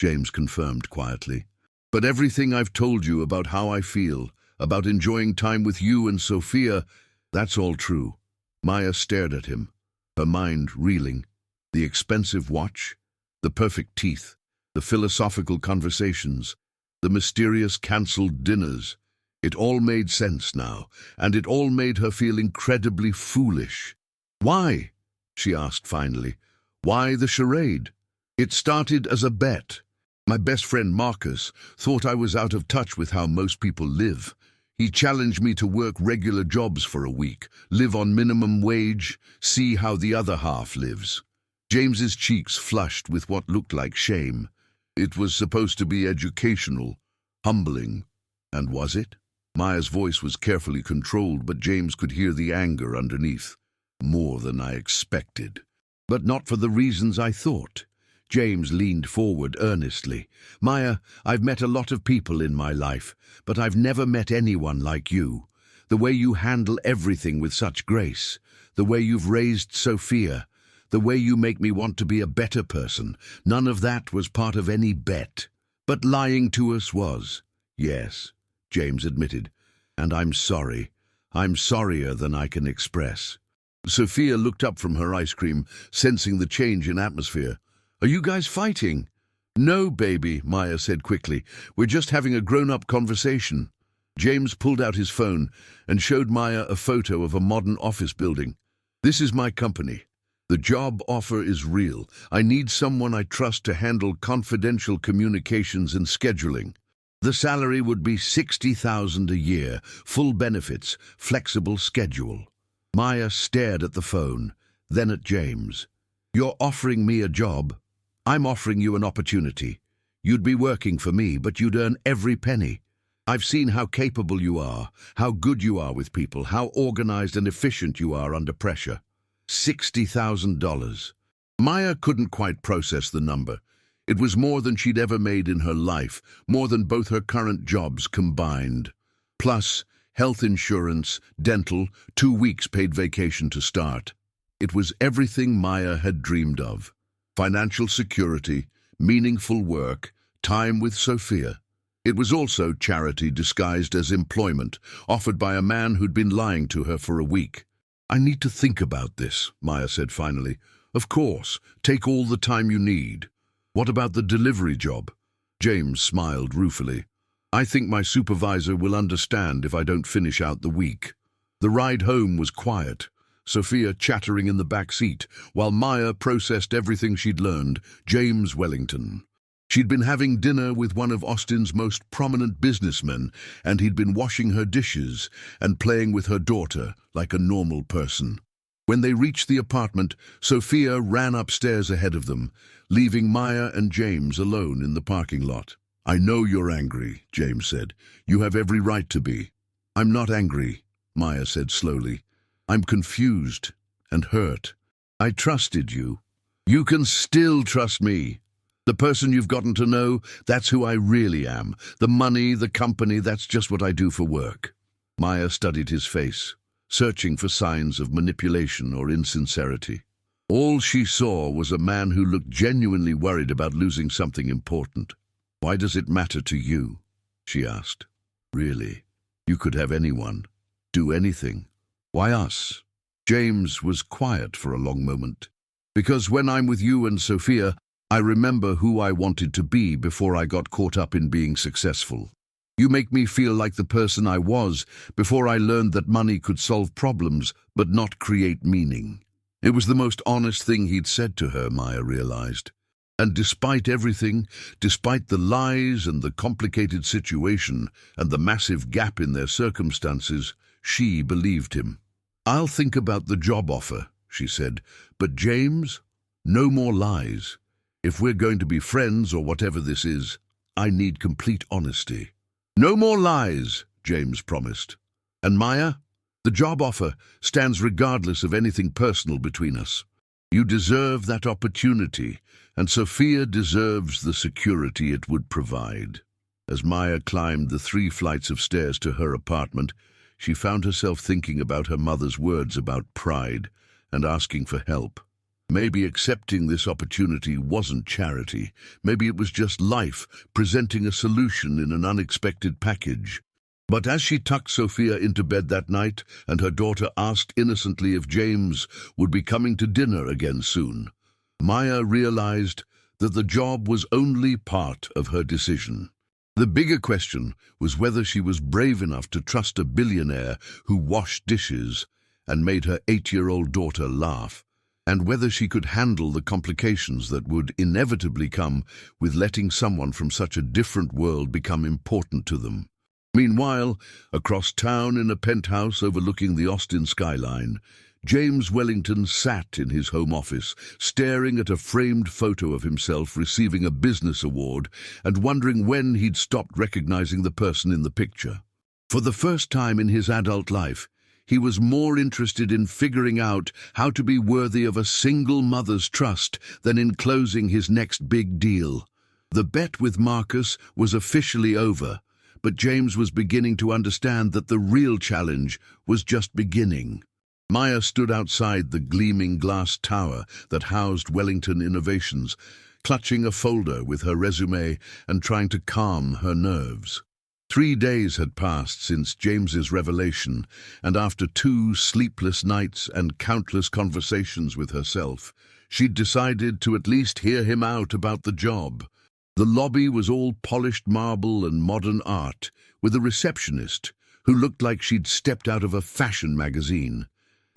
James confirmed quietly. But everything I've told you about how I feel, about enjoying time with you and Sophia, that's all true. Maya stared at him, her mind reeling. The expensive watch, the perfect teeth, the philosophical conversations, the mysterious cancelled dinners. It all made sense now, and it all made her feel incredibly foolish. Why? She asked finally. Why the charade? It started as a bet. My best friend Marcus thought I was out of touch with how most people live. He challenged me to work regular jobs for a week, live on minimum wage, see how the other half lives. James's cheeks flushed with what looked like shame. It was supposed to be educational, humbling. And was it? Maya's voice was carefully controlled, but James could hear the anger underneath. More than I expected. But not for the reasons I thought. James leaned forward earnestly. Maya, I've met a lot of people in my life, but I've never met anyone like you. The way you handle everything with such grace, the way you've raised Sophia, the way you make me want to be a better person, none of that was part of any bet. But lying to us was. Yes, James admitted. And I'm sorry. I'm sorrier than I can express. Sophia looked up from her ice cream, sensing the change in atmosphere. Are you guys fighting? No, baby, Maya said quickly. We're just having a grown-up conversation. James pulled out his phone and showed Maya a photo of a modern office building. This is my company. The job offer is real. I need someone I trust to handle confidential communications and scheduling. The salary would be $60,000 a year, full benefits, flexible schedule. Maya stared at the phone, then at James. You're offering me a job? I'm offering you an opportunity. You'd be working for me, but you'd earn every penny. I've seen how capable you are, how good you are with people, how organized and efficient you are under pressure. $60,000. Maya couldn't quite process the number. It was more than she'd ever made in her life, more than both her current jobs combined. Plus, health insurance, dental, 2 weeks paid vacation to start. It was everything Maya had dreamed of. Financial security, meaningful work, time with Sophia. It was also charity disguised as employment, offered by a man who'd been lying to her for a week. I need to think about this, Maya said finally. Of course, take all the time you need. What about the delivery job? James smiled ruefully. I think my supervisor will understand if I don't finish out the week. The ride home was quiet, Sophia chattering in the back seat, while Maya processed everything she'd learned. James Wellington. She'd been having dinner with one of Austin's most prominent businessmen, and he'd been washing her dishes and playing with her daughter like a normal person. When they reached the apartment, Sophia ran upstairs ahead of them, leaving Maya and James alone in the parking lot. I know you're angry, James said. You have every right to be. I'm not angry, Maya said slowly. I'm confused and hurt. I trusted you. You can still trust me. The person you've gotten to know, that's who I really am. The money, the company, that's just what I do for work. Maya studied his face, searching for signs of manipulation or insincerity. All she saw was a man who looked genuinely worried about losing something important. Why does it matter to you? She asked. Really? You could have anyone, do anything. Why us? James was quiet for a long moment. Because when I'm with you and Sophia, I remember who I wanted to be before I got caught up in being successful. You make me feel like the person I was before I learned that money could solve problems but not create meaning. It was the most honest thing he'd said to her, Maya realized. And despite everything, despite the lies and the complicated situation and the massive gap in their circumstances, she believed him. I'll think about the job offer, she said, but James, no more lies. If we're going to be friends or whatever this is, I need complete honesty. No more lies, James promised. And Maya, the job offer stands regardless of anything personal between us. You deserve that opportunity, and Sophia deserves the security it would provide. As Maya climbed the 3 flights of stairs to her apartment, she found herself thinking about her mother's words about pride and asking for help. Maybe accepting this opportunity wasn't charity. Maybe it was just life, presenting a solution in an unexpected package. But as she tucked Sophia into bed that night, and her daughter asked innocently if James would be coming to dinner again soon, Maya realized that the job was only part of her decision. The bigger question was whether she was brave enough to trust a billionaire who washed dishes and made her 8-year-old daughter laugh, and whether she could handle the complications that would inevitably come with letting someone from such a different world become important to them. Meanwhile, across town in a penthouse overlooking the Austin skyline, James Wellington sat in his home office, staring at a framed photo of himself receiving a business award and wondering when he'd stopped recognizing the person in the picture. For the first time in his adult life, he was more interested in figuring out how to be worthy of a single mother's trust than in closing his next big deal. The bet with Marcus was officially over, but James was beginning to understand that the real challenge was just beginning. Maya stood outside the gleaming glass tower that housed Wellington Innovations, clutching a folder with her resume and trying to calm her nerves. 3 days had passed since James's revelation, and after 2 sleepless nights and countless conversations with herself, she'd decided to at least hear him out about the job. The lobby was all polished marble and modern art, with a receptionist who looked like she'd stepped out of a fashion magazine.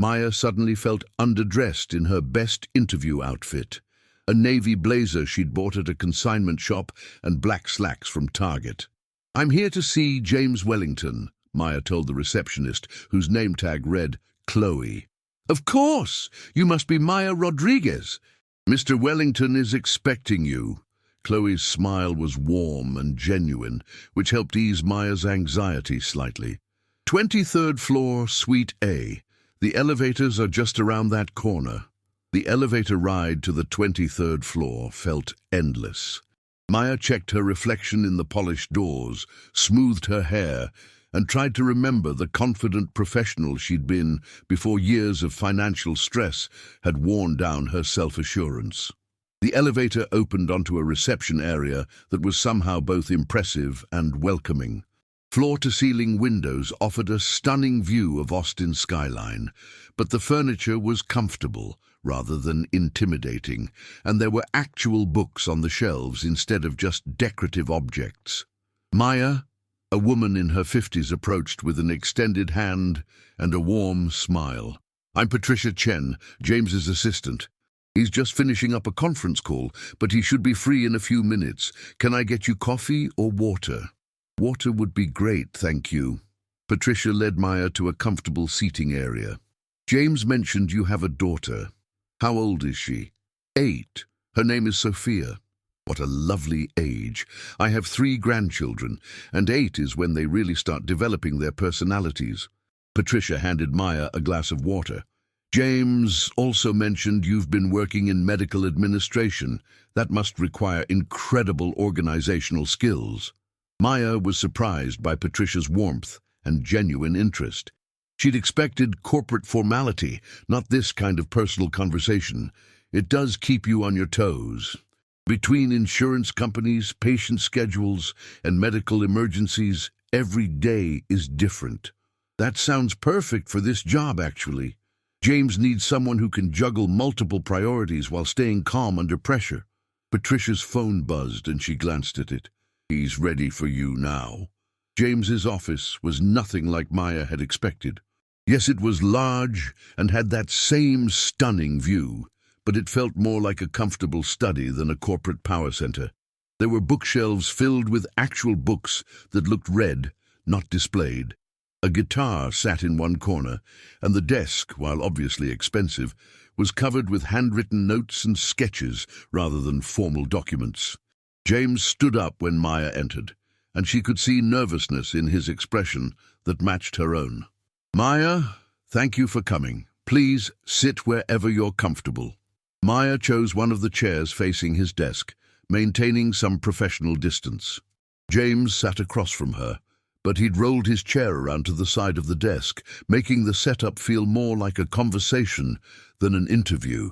Maya suddenly felt underdressed in her best interview outfit, a navy blazer she'd bought at a consignment shop and black slacks from Target. "I'm here to see James Wellington," Maya told the receptionist, whose name tag read Chloe. "Of course! You must be Maya Rodriguez. Mr. Wellington is expecting you." Chloe's smile was warm and genuine, which helped ease Maya's anxiety slightly. 23rd floor, Suite A. The elevators are just around that corner." The elevator ride to the 23rd floor felt endless. Maya checked her reflection in the polished doors, smoothed her hair, and tried to remember the confident professional she'd been before years of financial stress had worn down her self-assurance. The elevator opened onto a reception area that was somehow both impressive and welcoming. Floor-to-ceiling windows offered a stunning view of Austin's skyline, but the furniture was comfortable rather than intimidating, and there were actual books on the shelves instead of just decorative objects. Maya, a woman in her 50s, approached with an extended hand and a warm smile. "I'm Patricia Chen, James's assistant. He's just finishing up a conference call, but he should be free in a few minutes. Can I get you coffee or water?" "Water would be great, thank you." Patricia led Maya to a comfortable seating area. "James mentioned you have a daughter. How old is she?" 8. Her name is Sophia." "What a lovely age. I have 3 grandchildren, and 8 is when they really start developing their personalities." Patricia handed Maya a glass of water. "James also mentioned you've been working in medical administration. That must require incredible organizational skills." Maya was surprised by Patricia's warmth and genuine interest. She'd expected corporate formality, not this kind of personal conversation. "It does keep you on your toes. Between insurance companies, patient schedules, and medical emergencies, every day is different." "That sounds perfect for this job, actually. James needs someone who can juggle multiple priorities while staying calm under pressure." Patricia's phone buzzed and she glanced at it. "He's ready for you now." James's office was nothing like Maya had expected. Yes, it was large and had that same stunning view, but it felt more like a comfortable study than a corporate power center. There were bookshelves filled with actual books that looked read, not displayed. A guitar sat in one corner, and the desk, while obviously expensive, was covered with handwritten notes and sketches rather than formal documents. James stood up when Maya entered, and she could see nervousness in his expression that matched her own. "Maya, thank you for coming. Please sit wherever you're comfortable." Maya chose one of the chairs facing his desk, maintaining some professional distance. James sat across from her, but he'd rolled his chair around to the side of the desk, making the setup feel more like a conversation than an interview.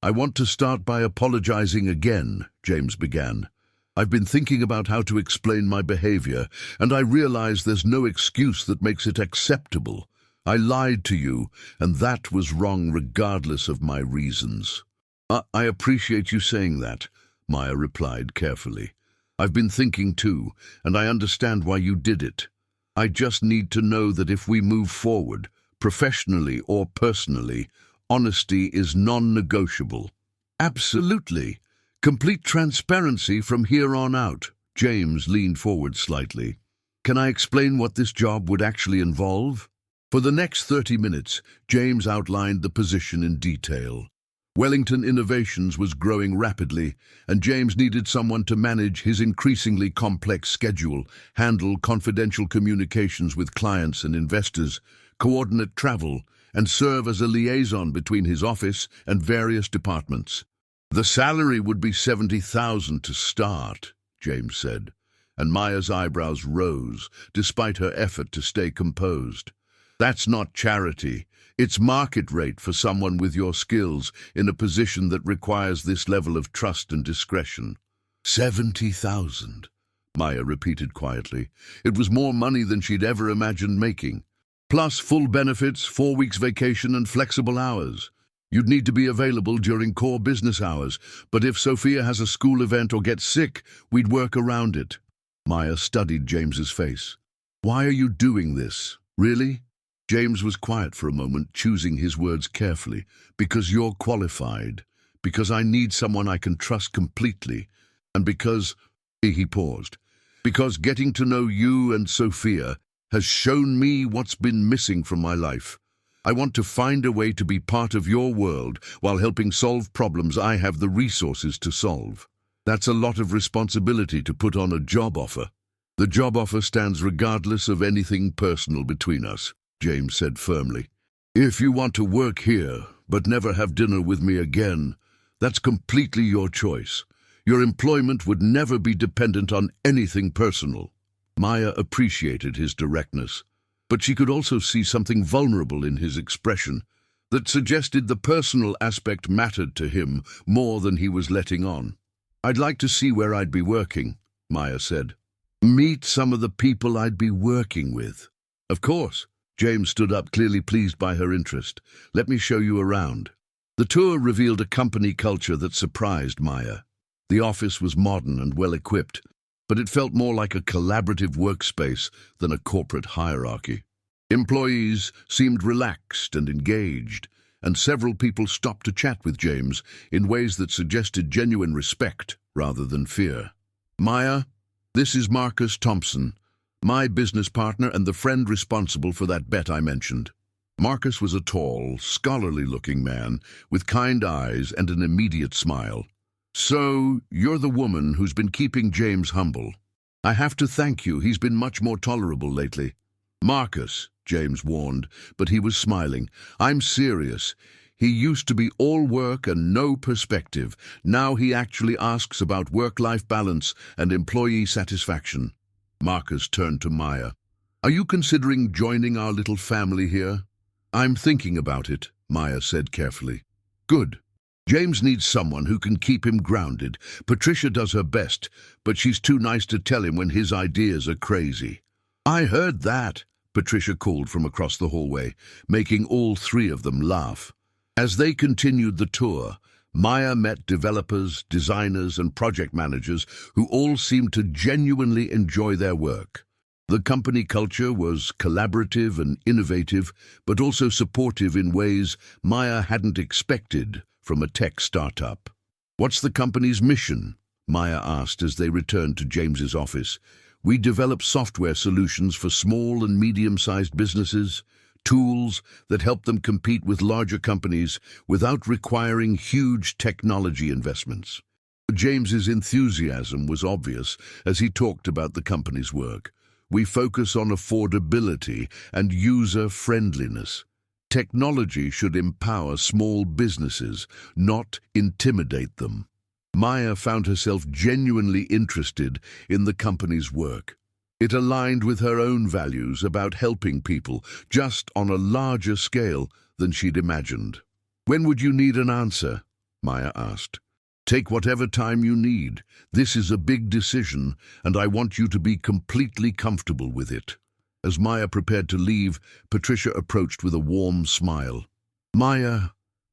"I want to start by apologizing again," James began. "I've been thinking about how to explain my behavior, and I realize there's no excuse that makes it acceptable. I lied to you, and that was wrong regardless of my reasons." I appreciate you saying that," Maya replied carefully. "I've been thinking too, and I understand why you did it. I just need to know that if we move forward, professionally or personally, honesty is non-negotiable." "Absolutely. Complete transparency from here on out." James leaned forward slightly. "Can I explain what this job would actually involve?" For the next 30 minutes, James outlined the position in detail. Wellington Innovations was growing rapidly, and James needed someone to manage his increasingly complex schedule, handle confidential communications with clients and investors, coordinate travel, and serve as a liaison between his office and various departments. "The salary would be $70,000 to start," James said, and Maya's eyebrows rose, despite her effort to stay composed. That's not charity. It's market rate for someone with your skills in a position that requires this level of trust and discretion. 70,000, Maya repeated quietly. It was more money than she'd ever imagined making. Plus full benefits, 4 weeks vacation and flexible hours. You'd need to be available during core business hours, but if Sophia has a school event or gets sick, we'd work around it. Maya studied James's face. Why are you doing this? Really? James was quiet for a moment, choosing his words carefully. Because you're qualified. Because I need someone I can trust completely. And because, he paused, because getting to know you and Sophia has shown me what's been missing from my life. I want to find a way to be part of your world while helping solve problems I have the resources to solve. That's a lot of responsibility to put on a job offer. The job offer stands regardless of anything personal between us, James said firmly. If you want to work here, but never have dinner with me again, that's completely your choice. Your employment would never be dependent on anything personal. Maya appreciated his directness, but she could also see something vulnerable in his expression that suggested the personal aspect mattered to him more than he was letting on. I'd like to see where I'd be working, Maya said. Meet some of the people I'd be working with. Of course. James stood up, clearly pleased by her interest. Let me show you around. The tour revealed a company culture that surprised Maya. The office was modern and well-equipped, but it felt more like a collaborative workspace than a corporate hierarchy. Employees seemed relaxed and engaged, and several people stopped to chat with James in ways that suggested genuine respect rather than fear. Maya, this is Marcus Thompson, my business partner and the friend responsible for that bet I mentioned. Marcus was a tall, scholarly-looking man with kind eyes and an immediate smile. So, you're the woman who's been keeping James humble. I have to thank you, he's been much more tolerable lately. Marcus, James warned, but he was smiling. I'm serious. He used to be all work and no perspective. Now he actually asks about work-life balance and employee satisfaction. Marcus turned to Maya. Are you considering joining our little family here? I'm thinking about it, Maya said carefully. Good. James needs someone who can keep him grounded. Patricia does her best, but she's too nice to tell him when his ideas are crazy. I heard that, Patricia called from across the hallway, making all three of them laugh. As they continued the tour, Maya met developers, designers, and project managers who all seemed to genuinely enjoy their work. The company culture was collaborative and innovative, but also supportive in ways Maya hadn't expected from a tech startup. What's the company's mission? Maya asked as they returned to James's office. We develop software solutions for small and medium-sized businesses, tools that help them compete with larger companies without requiring huge technology investments. James's enthusiasm was obvious as he talked about the company's work. We focus on affordability and user-friendliness. Technology should empower small businesses, not intimidate them. Maya found herself genuinely interested in the company's work. It aligned with her own values about helping people, just on a larger scale than she'd imagined. When would you need an answer? Maya asked. Take whatever time you need. This is a big decision, and I want you to be completely comfortable with it. As Maya prepared to leave, Patricia approached with a warm smile. Maya,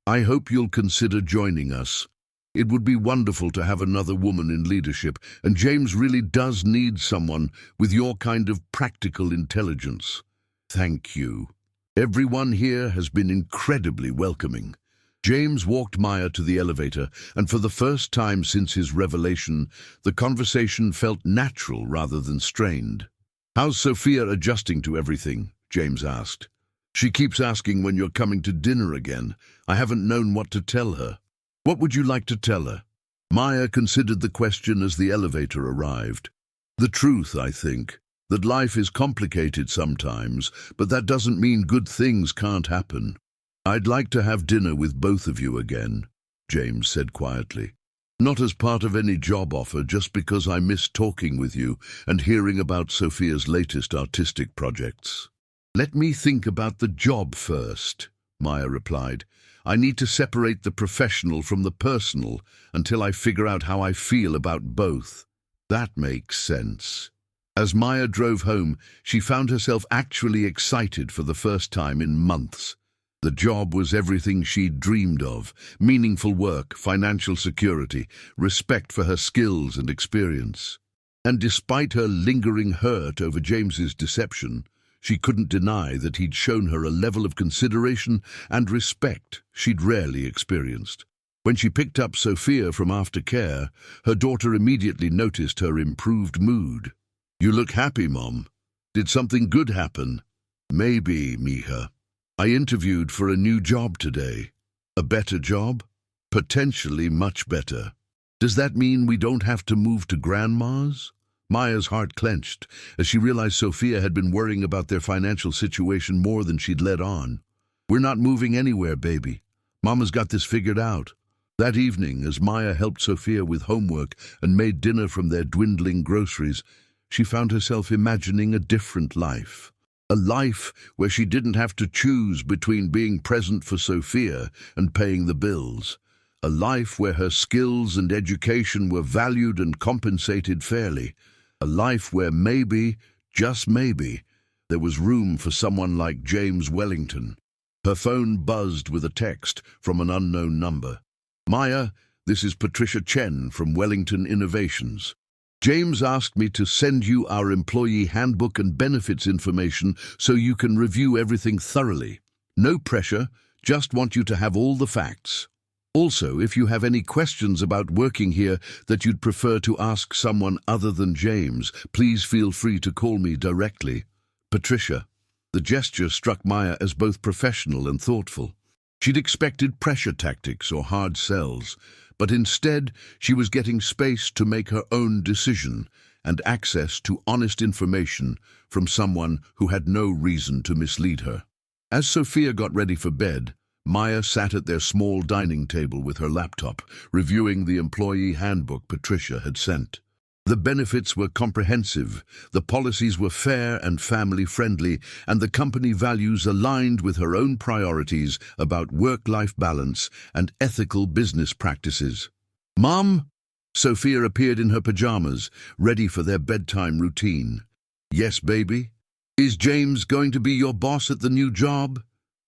I hope you'll consider joining us. It would be wonderful to have another woman in leadership, and James really does need someone with your kind of practical intelligence. Thank you. Everyone here has been incredibly welcoming. James walked Maya to the elevator, and for the first time since his revelation, the conversation felt natural rather than strained. How's Sophia adjusting to everything? James asked. She keeps asking when you're coming to dinner again. I haven't known what to tell her. What would you like to tell her? Maya considered the question as the elevator arrived. The truth, I think, that life is complicated sometimes, but that doesn't mean good things can't happen. I'd like to have dinner with both of you again, James said quietly. Not as part of any job offer, just because I miss talking with you and hearing about Sophia's latest artistic projects. Let me think about the job first, Maya replied. I need to separate the professional from the personal until I figure out how I feel about both. That makes sense. As Maya drove home, she found herself actually excited for the first time in months. The job was everything she'd dreamed of: meaningful work, financial security, respect for her skills and experience. And despite her lingering hurt over James's deception, she couldn't deny that he'd shown her a level of consideration and respect she'd rarely experienced. When she picked up Sophia from aftercare, her daughter immediately noticed her improved mood. "You look happy, Mom. Did something good happen?" "Maybe, Mija. I interviewed for a new job today." "A better job?" "Potentially much better." "Does that mean we don't have to move to Grandma's?" Maya's heart clenched as she realized Sophia had been worrying about their financial situation more than she'd let on. "We're not moving anywhere, baby. Mama's got this figured out." That evening, as Maya helped Sophia with homework and made dinner from their dwindling groceries, she found herself imagining a different life. A life where she didn't have to choose between being present for Sophia and paying the bills. A life where her skills and education were valued and compensated fairly. A life where maybe, just maybe, there was room for someone like James Wellington. Her phone buzzed with a text from an unknown number. "Maya, this is Patricia Chen from Wellington Innovations. James asked me to send you our employee handbook and benefits information so you can review everything thoroughly. No pressure, just want you to have all the facts. Also, if you have any questions about working here that you'd prefer to ask someone other than James, please feel free to call me directly. Patricia." The gesture struck Maya as both professional and thoughtful. She'd expected pressure tactics or hard sells, but instead she was getting space to make her own decision and access to honest information from someone who had no reason to mislead her. As Sophia got ready for bed, Maya sat at their small dining table with her laptop, reviewing the employee handbook Patricia had sent. The benefits were comprehensive, the policies were fair and family-friendly, and the company values aligned with her own priorities about work-life balance and ethical business practices. "Mom?" Sophia appeared in her pajamas, ready for their bedtime routine. "Yes, baby? Is James going to be your boss at the new job?"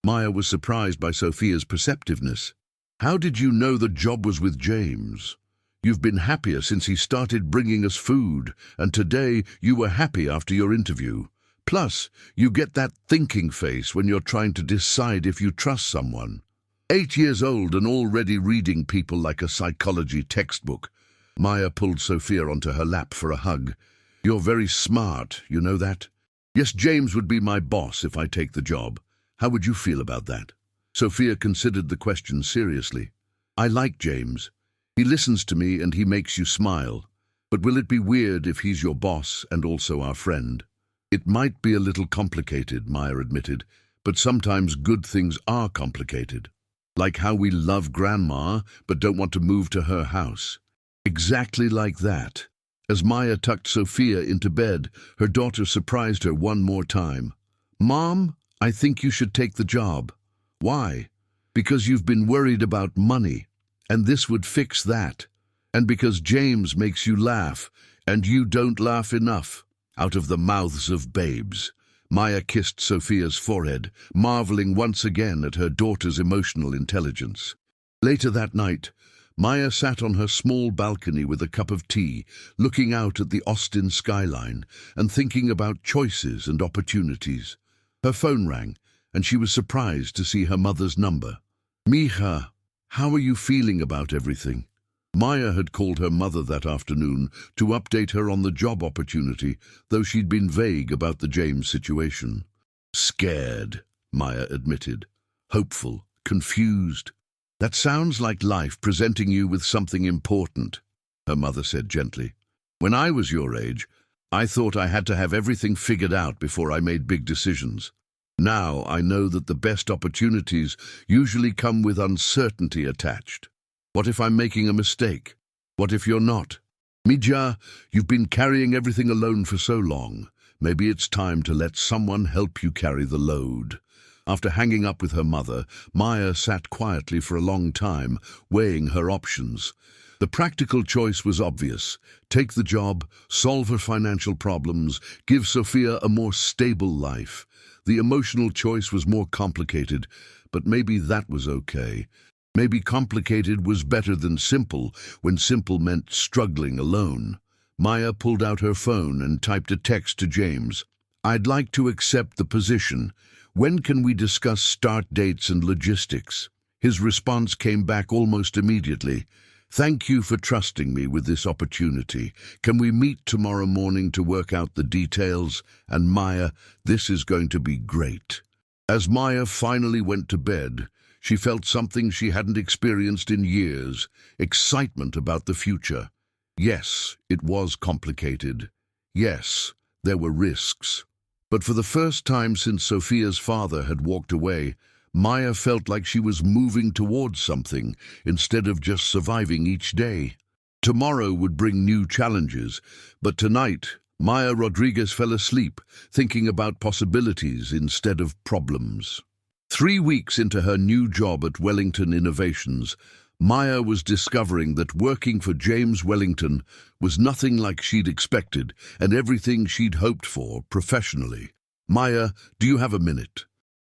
Maya was surprised by Sophia's perceptiveness. "How did you know the job was with James? You've been happier since he started bringing us food, and today you were happy after your interview. Plus, you get that thinking face when you're trying to decide if you trust someone. 8 years old and already reading people like a psychology textbook." Maya pulled Sophia onto her lap for a hug. "You're very smart, you know that? Yes, James would be my boss if I take the job. How would you feel about that?" Sophia considered the question seriously. "I like James. He listens to me and he makes you smile. But will it be weird if he's your boss and also our friend?" "It might be a little complicated," Maya admitted, "but sometimes good things are complicated. Like how we love Grandma but don't want to move to her house." Exactly like that. As Maya tucked Sophia into bed, her daughter surprised her one more time. "Mom, I think you should take the job." "Why?" "Because you've been worried about money, and this would fix that. And because James makes you laugh, and you don't laugh enough." Out of the mouths of babes, Maya kissed Sophia's forehead, marveling once again at her daughter's emotional intelligence. Later that night, Maya sat on her small balcony with a cup of tea, looking out at the Austin skyline and thinking about choices and opportunities. Her phone rang, and she was surprised to see her mother's number. "Mija, how are you feeling about everything?" Maya had called her mother that afternoon to update her on the job opportunity, though she'd been vague about the James situation. "Scared," Maya admitted. "Hopeful, confused." "That sounds like life presenting you with something important," her mother said gently. "When I was your age, I thought I had to have everything figured out before I made big decisions. Now I know that the best opportunities usually come with uncertainty attached. What if I'm making a mistake? What if you're not? Mija, you've been carrying everything alone for so long. Maybe it's time to let someone help you carry the load. After hanging up with her mother, Maya sat quietly for a long time, weighing her options. The practical choice was obvious. Take the job, solve her financial problems, give Sophia a more stable life. The emotional choice was more complicated, but maybe that was okay. Maybe complicated was better than simple, when simple meant struggling alone. Maya pulled out her phone and typed a text to James. "I'd like to accept the position. When can we discuss start dates and logistics?" His response came back almost immediately. "Thank you for trusting me with this opportunity. Can we meet tomorrow morning to work out the details? And Maya, this is going to be great." As Maya finally went to bed, she felt something she hadn't experienced in years: excitement about the future. Yes, it was complicated. Yes, there were risks. But for the first time since Sophia's father had walked away, Maya felt like she was moving towards something instead of just surviving each day. Tomorrow would bring new challenges, but tonight, Maya Rodriguez fell asleep, thinking about possibilities instead of problems. 3 weeks into her new job at Wellington Innovations, Maya was discovering that working for James Wellington was nothing like she'd expected and everything she'd hoped for professionally. "Maya, do you have a minute?"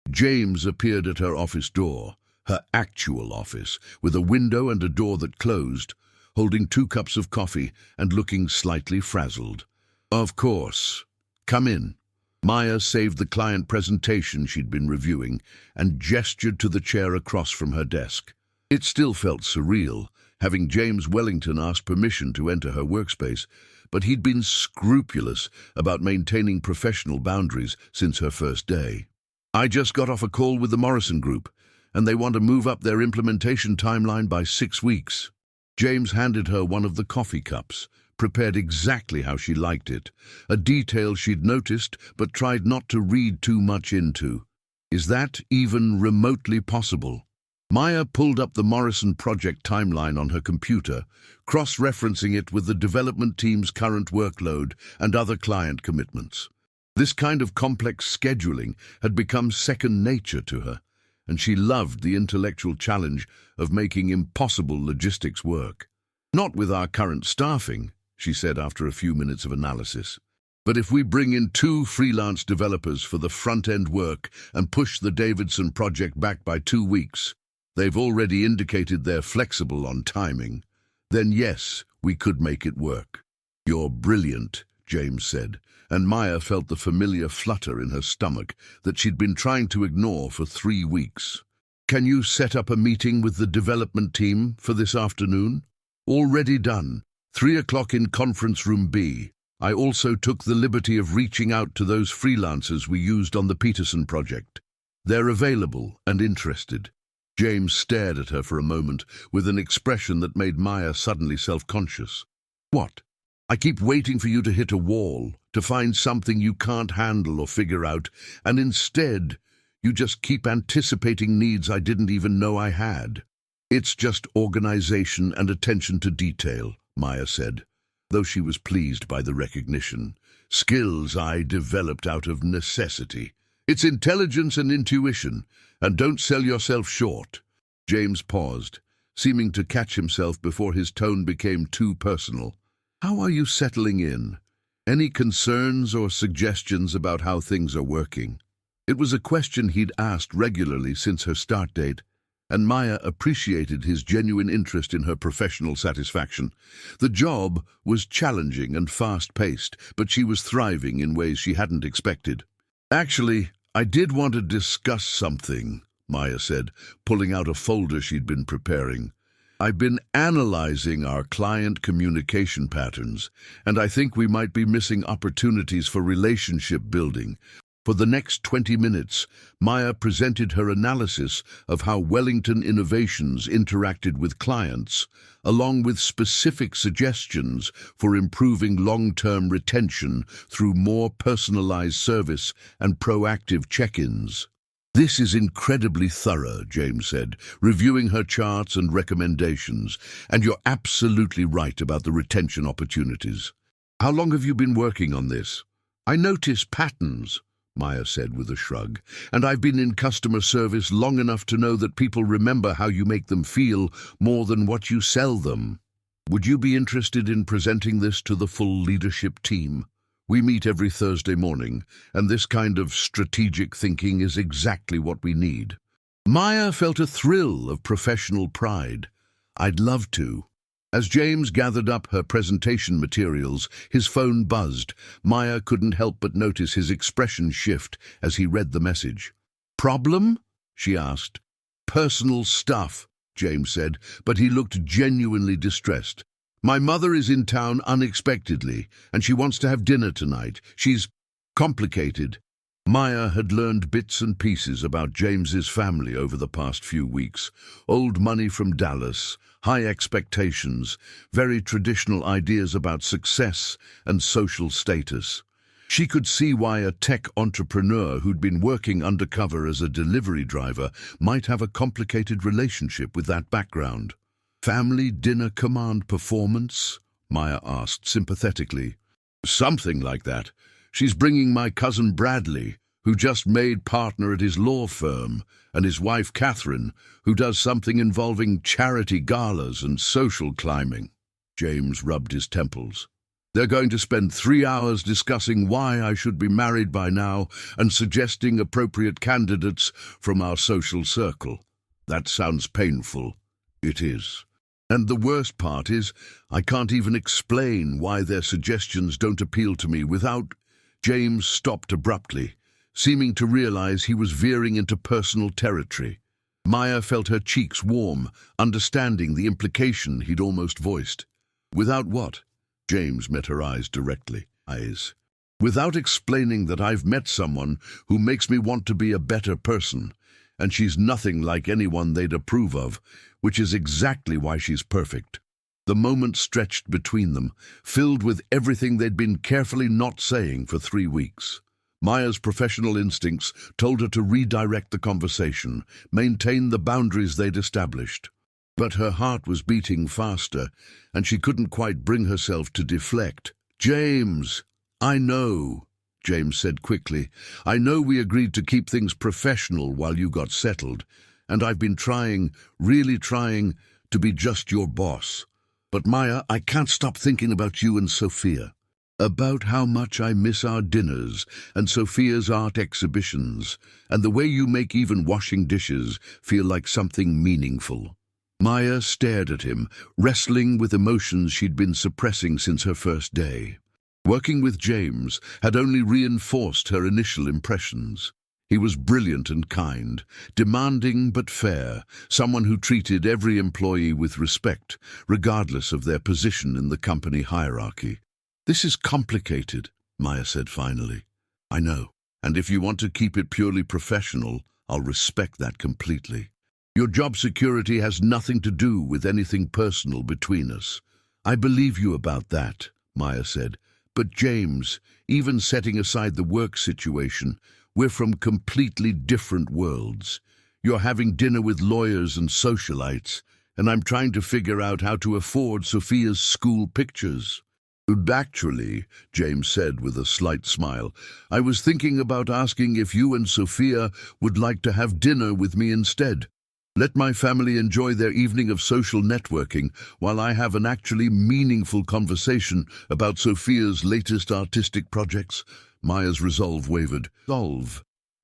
James appeared at her office door, her actual office, with a window and a door that closed, holding 2 cups of coffee and looking slightly frazzled. "Of course. Come in." Maya saved the client presentation she'd been reviewing and gestured to the chair across from her desk. It still felt surreal, having James Wellington ask permission to enter her workspace, but he'd been scrupulous about maintaining professional boundaries since her first day. "I just got off a call with the Morrison Group, and they want to move up their implementation timeline by 6 weeks. James handed her one of the coffee cups, prepared exactly how she liked it, a detail she'd noticed but tried not to read too much into. Is that even remotely possible? Maya pulled up the Morrison project timeline on her computer, cross-referencing it with the development team's current workload and other client commitments. This kind of complex scheduling had become second nature to her, and she loved the intellectual challenge of making impossible logistics work. "Not with our current staffing," she said after a few minutes of analysis. "But if we bring in 2 freelance developers for the front-end work and push the Davidson project back by 2 weeks, they've already indicated they're flexible on timing, then yes, we could make it work." "You're brilliant," James said, and Maya felt the familiar flutter in her stomach that she'd been trying to ignore for 3 weeks. "Can you set up a meeting with the development team for this afternoon?" "Already done. 3 o'clock in conference room B. I also took the liberty of reaching out to those freelancers we used on the Peterson project. They're available and interested." James stared at her for a moment with an expression that made Maya suddenly self-conscious. "What? I keep waiting for you to hit a wall, to find something you can't handle or figure out, and instead, you just keep anticipating needs I didn't even know I had." "It's just organization and attention to detail," Maya said, though she was pleased by the recognition. "Skills I developed out of necessity. It's intelligence and intuition, and don't sell yourself short." James paused, seeming to catch himself before his tone became too personal. "How are you settling in? Any concerns or suggestions about how things are working?" It was a question he'd asked regularly since her start date, and Maya appreciated his genuine interest in her professional satisfaction. The job was challenging and fast-paced, but she was thriving in ways she hadn't expected. "Actually, I did want to discuss something," Maya said, pulling out a folder she'd been preparing. "I've been analyzing our client communication patterns, and I think we might be missing opportunities for relationship building." For the next 20 minutes, Maya presented her analysis of how Wellington Innovations interacted with clients, along with specific suggestions for improving long-term retention through more personalized service and proactive check-ins. "This is incredibly thorough," James said, reviewing her charts and recommendations, "and you're absolutely right about the retention opportunities. How long have you been working on this?" "I notice patterns," Maya said with a shrug, "and I've been in customer service long enough to know that people remember how you make them feel more than what you sell them. Would you be interested in presenting this to the full leadership team? We meet every Thursday morning, and this kind of strategic thinking is exactly what we need." Maya felt a thrill of professional pride. "I'd love to." As James gathered up her presentation materials, his phone buzzed. Maya couldn't help but notice his expression shift as he read the message. "Problem?" she asked. "Personal stuff," James said, but he looked genuinely distressed. "My mother is in town unexpectedly, and she wants to have dinner tonight. She's complicated." Maya had learned bits and pieces about James's family over the past few weeks. Old money from Dallas, high expectations, very traditional ideas about success and social status. She could see why a tech entrepreneur who'd been working undercover as a delivery driver might have a complicated relationship with that background. "Family dinner command performance?" Maya asked sympathetically. "Something like that. She's bringing my cousin Bradley, who just made partner at his law firm, and his wife Catherine, who does something involving charity galas and social climbing." James rubbed his temples. "They're going to spend 3 hours discussing why I should be married by now and suggesting appropriate candidates from our social circle. That sounds painful." "It is. And the worst part is, I can't even explain why their suggestions don't appeal to me without—" James stopped abruptly, seeming to realize he was veering into personal territory. Maya felt her cheeks warm, understanding the implication he'd almost voiced. "Without what?" James met her eyes directly. "Eyes. Without explaining that I've met someone who makes me want to be a better person, and she's nothing like anyone they'd approve of, which is exactly why she's perfect." The moment stretched between them, filled with everything they'd been carefully not saying for 3 weeks. Maya's professional instincts told her to redirect the conversation, maintain the boundaries they'd established. But her heart was beating faster, and she couldn't quite bring herself to deflect. "James, I know," James said quickly. "I know we agreed to keep things professional while you got settled, and I've been trying, really trying, to be just your boss. But Maya, I can't stop thinking about you and Sophia. About how much I miss our dinners and Sophia's art exhibitions, and the way you make even washing dishes feel like something meaningful." Maya stared at him, wrestling with emotions she'd been suppressing since her first day. Working with James had only reinforced her initial impressions. He was brilliant and kind, demanding but fair, someone who treated every employee with respect, regardless of their position in the company hierarchy. "This is complicated," Maya said finally. "I know, and if you want to keep it purely professional, I'll respect that completely. Your job security has nothing to do with anything personal between us. I believe you about that," Maya said. "But James, even setting aside the work situation, we're from completely different worlds. You're having dinner with lawyers and socialites, and I'm trying to figure out how to afford Sophia's school pictures." "Actually," James said with a slight smile, "I was thinking about asking if you and Sophia would like to have dinner with me instead. Let my family enjoy their evening of social networking while I have an actually meaningful conversation about Sophia's latest artistic projects." Maya's resolve wavered.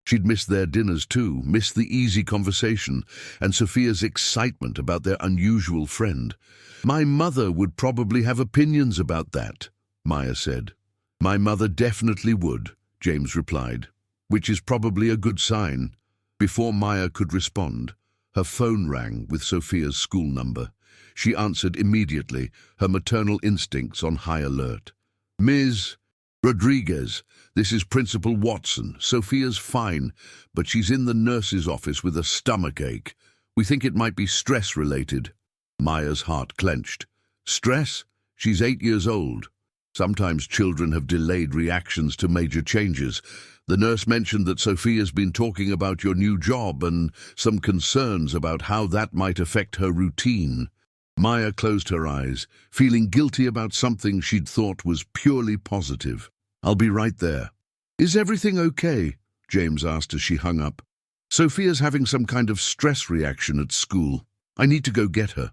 She'd missed their dinners too, missed the easy conversation, and Sophia's excitement about their unusual friend. "My mother would probably have opinions about that," Maya said. "My mother definitely would," James replied, "which is probably a good sign." Before Maya could respond, her phone rang with Sophia's school number. She answered immediately, her maternal instincts on high alert. "Ms. Rodriguez, this is Principal Watson. Sophia's fine, but she's in the nurse's office with a stomachache. We think it might be stress-related." Maya's heart clenched. "Stress? She's 8 years old. Sometimes children have delayed reactions to major changes. The nurse mentioned that Sophia's been talking about your new job and some concerns about how that might affect her routine." Maya closed her eyes, feeling guilty about something she'd thought was purely positive. I'll be right there. Is everything okay? James asked as she hung up. Sophia's having some kind of stress reaction at school. I need to go get her.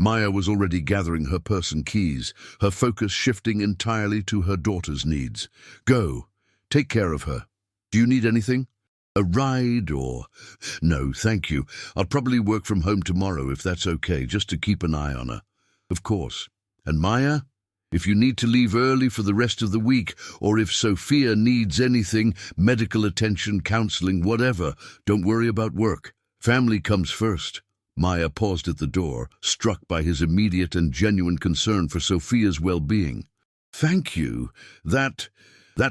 Maya was already gathering her purse and keys, her focus shifting entirely to her daughter's needs. Go. Take care of her. Do you need anything? A ride or... No, thank you. I'll probably work from home tomorrow if that's okay, just to keep an eye on her. Of course. And Maya? If you need to leave early for the rest of the week, or if Sophia needs anything, medical attention, counseling, whatever, don't worry about work. Family comes first. Maya paused at the door, struck by his immediate and genuine concern for Sophia's well-being. Thank you. That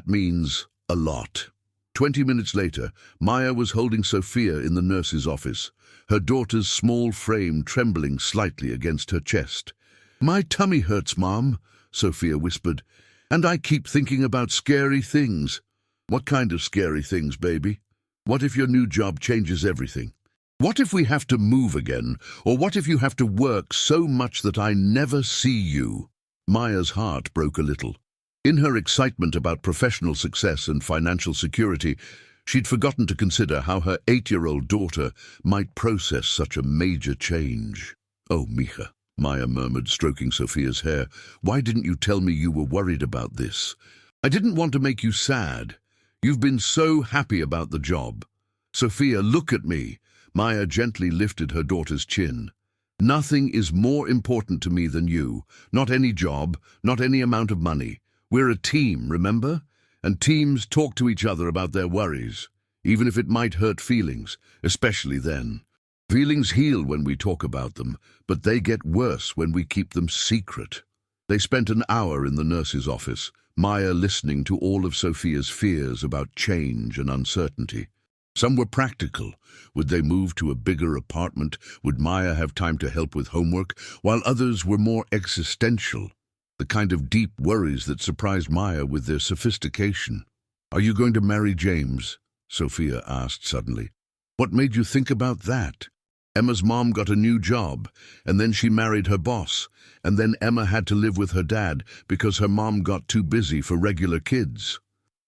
means a lot. 20 minutes later, Maya was holding Sophia in the nurse's office, her daughter's small frame trembling slightly against her chest. My tummy hurts, Mom, Sophia whispered, and I keep thinking about scary things. What kind of scary things, baby? What if your new job changes everything? What if we have to move again? Or what if you have to work so much that I never see you? Maya's heart broke a little. In her excitement about professional success and financial security, she'd forgotten to consider how her 8-year-old daughter might process such a major change. Oh, Mija, Maya murmured, stroking Sophia's hair. Why didn't you tell me you were worried about this? I didn't want to make you sad. You've been so happy about the job. Sophia, look at me. Maya gently lifted her daughter's chin. Nothing is more important to me than you. Not any job, not any amount of money. We're a team, remember? And teams talk to each other about their worries, even if it might hurt feelings, especially then. Feelings heal when we talk about them, but they get worse when we keep them secret. They spent an hour in the nurse's office, Maya listening to all of Sophia's fears about change and uncertainty. Some were practical. Would they move to a bigger apartment? Would Maya have time to help with homework? While others were more existential, the kind of deep worries that surprised Maya with their sophistication. Are you going to marry James? Sophia asked suddenly. What made you think about that? Emma's mom got a new job, and then she married her boss, and then Emma had to live with her dad because her mom got too busy for regular kids.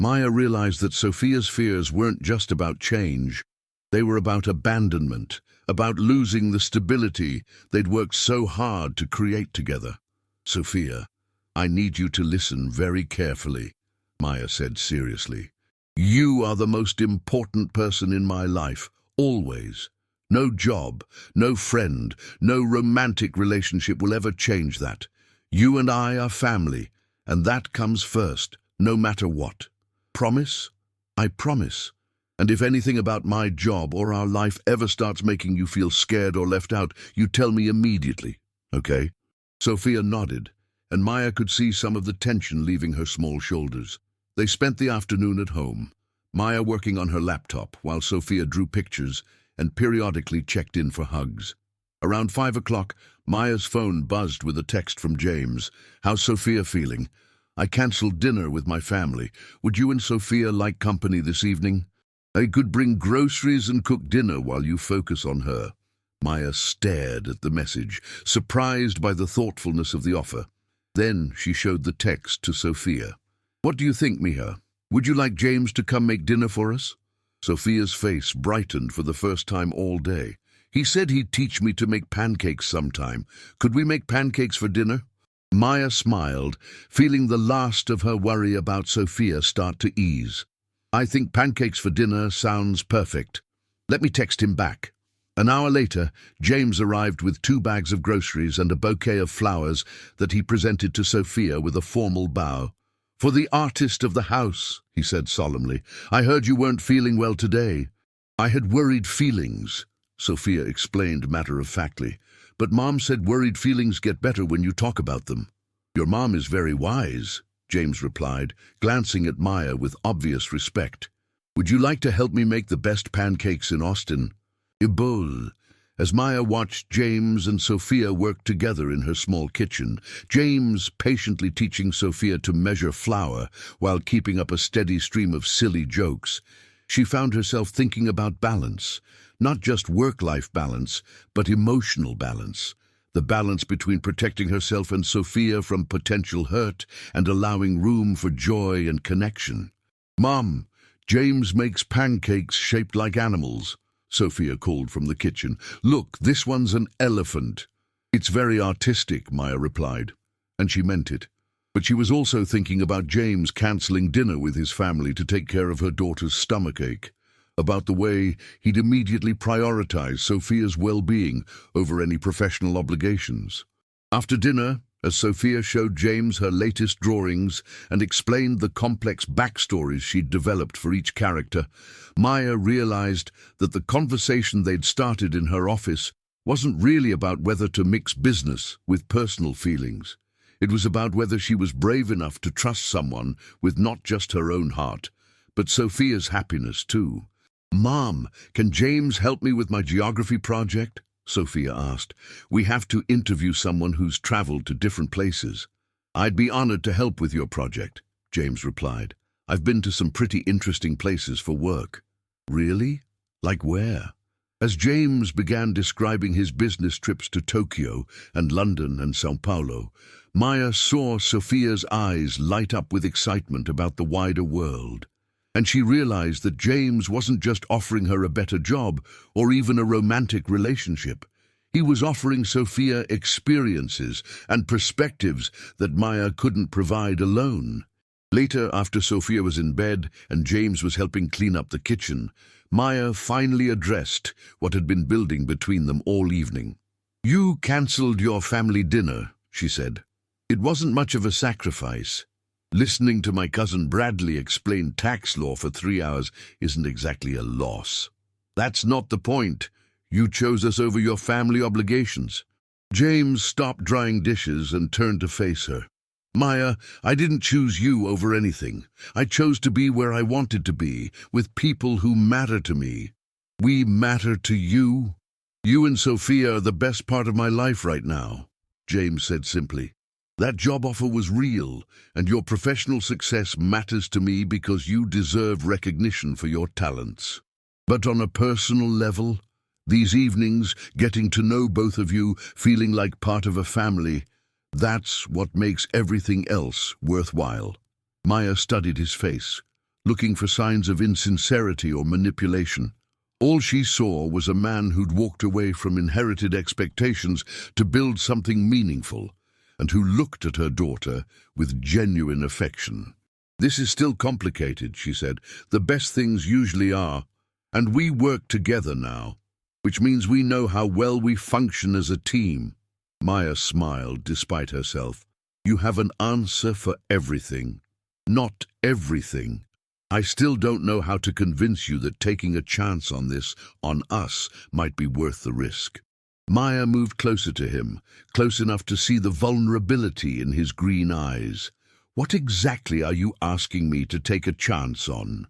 Maya realized that Sophia's fears weren't just about change. They were about abandonment, about losing the stability they'd worked so hard to create together. Sophia, I need you to listen very carefully, Maya said seriously. You are the most important person in my life, always. No job, no friend, no romantic relationship will ever change that. You and I are family, and that comes first, no matter what. Promise? I promise. And if anything about my job or our life ever starts making you feel scared or left out, you tell me immediately, okay? Sophia nodded, and Maya could see some of the tension leaving her small shoulders. They spent the afternoon at home, Maya working on her laptop while Sophia drew pictures and periodically checked in for hugs. Around 5 o'clock, Maya's phone buzzed with a text from James. How's Sophia feeling? I cancelled dinner with my family. Would you and Sophia like company this evening? I could bring groceries and cook dinner while you focus on her. Maya stared at the message, surprised by the thoughtfulness of the offer. Then she showed the text to Sophia. What do you think, Mija? Would you like James to come make dinner for us? Sophia's face brightened for the first time all day. He said he'd teach me to make pancakes sometime. Could we make pancakes for dinner? Maya smiled, feeling the last of her worry about Sophia start to ease. I think pancakes for dinner sounds perfect. Let me text him back. An hour later, James arrived with 2 bags of groceries and a bouquet of flowers that he presented to Sophia with a formal bow. For the artist of the house, he said solemnly. I heard you weren't feeling well today. I had worried feelings, Sophia explained matter-of-factly. But Mom said worried feelings get better when you talk about them. Your mom is very wise, James replied, glancing at Maya with obvious respect. Would you like to help me make the best pancakes in Austin? Ibol. As Maya watched James and Sophia work together in her small kitchen, James patiently teaching Sophia to measure flour while keeping up a steady stream of silly jokes, she found herself thinking about balance, not just work-life balance, but emotional balance. the balance between protecting herself and Sophia from potential hurt and allowing room for joy and connection. "Mom, James makes pancakes shaped like animals," Sophia called from the kitchen. "Look, this one's an elephant." "It's very artistic," Maya replied, and she meant it. But she was also thinking about James cancelling dinner with his family to take care of her daughter's stomachache, about the way he'd immediately prioritized Sophia's well-being over any professional obligations. After dinner, as Sophia showed James her latest drawings and explained the complex backstories she'd developed for each character, Maya realized that the conversation they'd started in her office wasn't really about whether to mix business with personal feelings. It was about whether she was brave enough to trust someone with not just her own heart, but Sophia's happiness too. "Mom, can James help me with my geography project?" Sophia asked. "We have to interview someone who's traveled to different places." "I'd be honored to help with your project," James replied. "I've been to some pretty interesting places for work." "Really? Like where?" As James began describing his business trips to Tokyo and London and São Paulo, Maya saw Sophia's eyes light up with excitement about the wider world. And she realized that James wasn't just offering her a better job or even a romantic relationship. He was offering Sophia experiences and perspectives that Maya couldn't provide alone. Later, after Sophia was in bed and James was helping clean up the kitchen, Maya finally addressed what had been building between them all evening. "You cancelled your family dinner," she said. "It wasn't much of a sacrifice. Listening to my cousin Bradley explain tax law for 3 hours isn't exactly a loss." "That's not the point. You chose us over your family obligations." James stopped drying dishes and turned to face her. "Maya, I didn't choose you over anything. I chose to be where I wanted to be, with people who matter to me. We matter to you. You and Sophia are the best part of my life right now," James said simply. "That job offer was real, and your professional success matters to me because you deserve recognition for your talents. But on a personal level, these evenings, getting to know both of you, feeling like part of a family, that's what makes everything else worthwhile." Maya studied his face, looking for signs of insincerity or manipulation. All she saw was a man who'd walked away from inherited expectations to build something meaningful, and who looked at her daughter with genuine affection. "This is still complicated," she said. "The best things usually are. And we work together now, which means we know how well we function as a team." Maya smiled despite herself. "You have an answer for everything." "Not everything. I still don't know how to convince you that taking a chance on this, on us, might be worth the risk." Maya moved closer to him, close enough to see the vulnerability in his green eyes. "What exactly are you asking me to take a chance on?"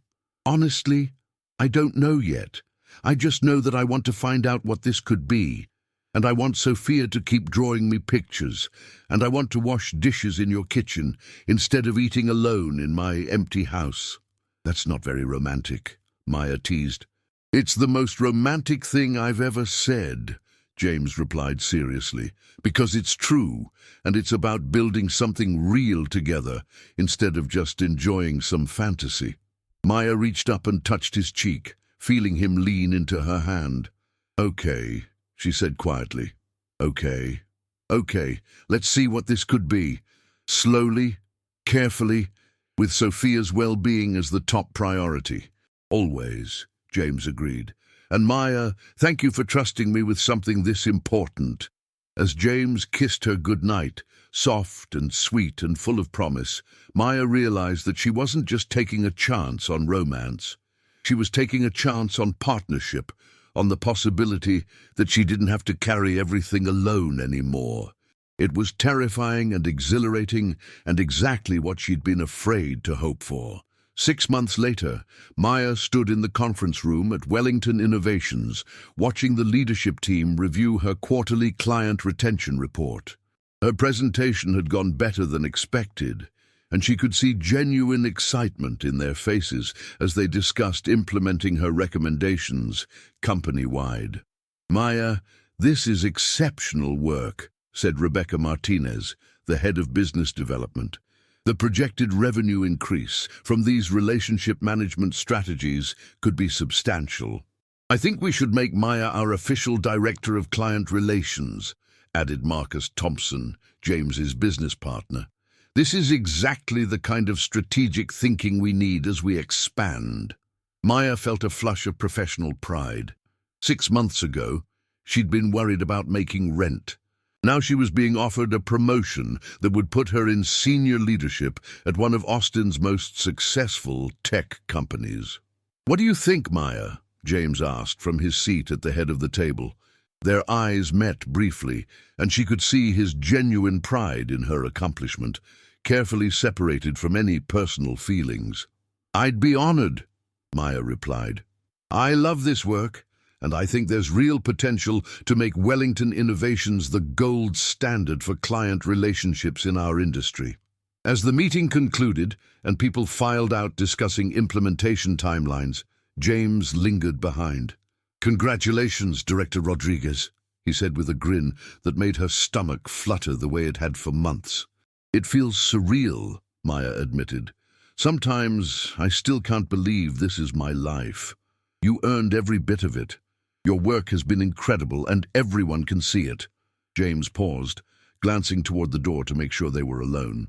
"Honestly, I don't know yet. I just know that I want to find out what this could be. And I want Sophia to keep drawing me pictures. And I want to wash dishes in your kitchen instead of eating alone in my empty house." "That's not very romantic," Maya teased. "It's the most romantic thing I've ever said," James replied seriously, "because it's true, and it's about building something real together instead of just enjoying some fantasy." Maya reached up and touched his cheek, feeling him lean into her hand. "Okay," she said quietly. "Okay. Okay, let's see what this could be. Slowly, carefully, with Sophia's well-being as the top priority." "Always," James agreed. "And Maya, thank you for trusting me with something this important." As James kissed her goodnight, soft and sweet and full of promise, Maya realized that she wasn't just taking a chance on romance. She was taking a chance on partnership, on the possibility that she didn't have to carry everything alone anymore. It was terrifying and exhilarating, and exactly what she'd been afraid to hope for. 6 months later, Maya stood in the conference room at Wellington Innovations, watching the leadership team review her quarterly client retention report. Her presentation had gone better than expected, and she could see genuine excitement in their faces as they discussed implementing her recommendations company-wide. "Maya, "This is exceptional work," said Rebecca Martinez, the head of business development. "The projected revenue increase from these relationship management strategies could be substantial." "I think we should make Maya our official director of client relations," added Marcus Thompson, James's business partner. "This is exactly the kind of strategic thinking we need as we expand." Maya felt a flush of professional pride. 6 months ago, she'd been worried about making rent. Now she was being offered a promotion that would put her in senior leadership at one of Austin's most successful tech companies. "What do you think, Maya?" James asked from his seat at the head of the table. Their eyes met briefly, and she could see his genuine pride in her accomplishment, carefully separated from any personal feelings. "I'd be honored," Maya replied. "I love this work, and I think there's real potential to make Wellington Innovations the gold standard for client relationships in our industry." As the meeting concluded and people filed out discussing implementation timelines, James lingered behind. "Congratulations, Director Rodriguez," he said with a grin that made her stomach flutter the way it had for months. "It feels surreal," Maya admitted. "Sometimes I still can't believe this is my life. You earned every bit of it. Your work has been incredible, and everyone can see it." James paused, glancing toward the door to make sure they were alone.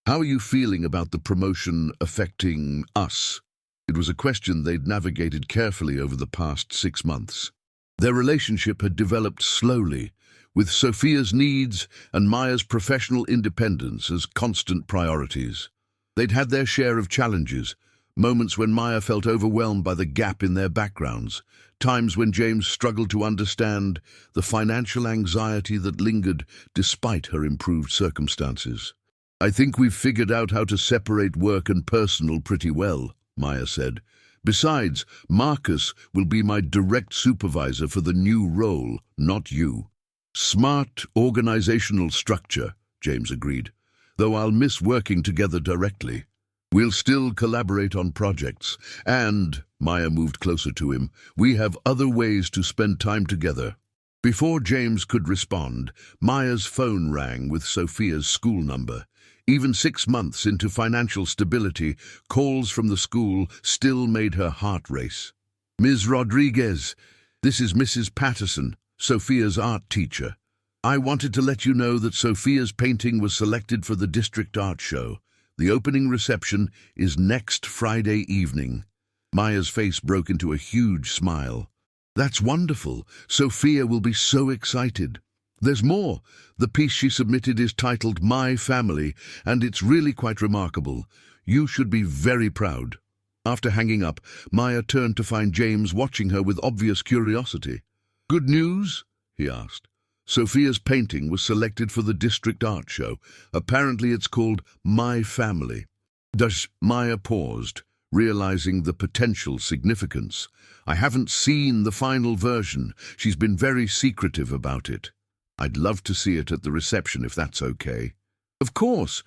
"How are you feeling about the promotion affecting us?" It was a question they'd navigated carefully over the past 6 months. Their relationship had developed slowly, with Sophia's needs and Maya's professional independence as constant priorities. They'd had their share of challenges, moments when Maya felt overwhelmed by the gap in their backgrounds, times when James struggled to understand the financial anxiety that lingered despite her improved circumstances. "I think we've figured out how to separate work and personal pretty well," Maya said. "Besides, Marcus will be my direct supervisor for the new role, not you." "Smart organizational structure," James agreed, "though I'll miss working together directly. We'll still collaborate on projects, and," Maya moved closer to him, "we have other ways to spend time together." Before James could respond, Maya's phone rang with Sophia's school number. Even 6 months into financial stability, calls from the school still made her heart race. "Ms. Rodriguez, this is Mrs. Patterson, Sophia's art teacher. I wanted to let you know that Sophia's painting was selected for the district art show. The opening reception is next Friday evening." Maya's face broke into a huge smile. "That's wonderful. Sophia will be so excited." "There's more. The piece she submitted is titled My Family, and it's really quite remarkable. You should be very proud." After hanging up, Maya turned to find James watching her with obvious curiosity. "Good news?" he asked. "Sophia's painting was selected for the district art show. Apparently it's called My Family." Maya paused, realizing the potential significance. "I haven't seen the final version. She's been very secretive about it. I'd love to see it at the reception if that's okay." "Of course,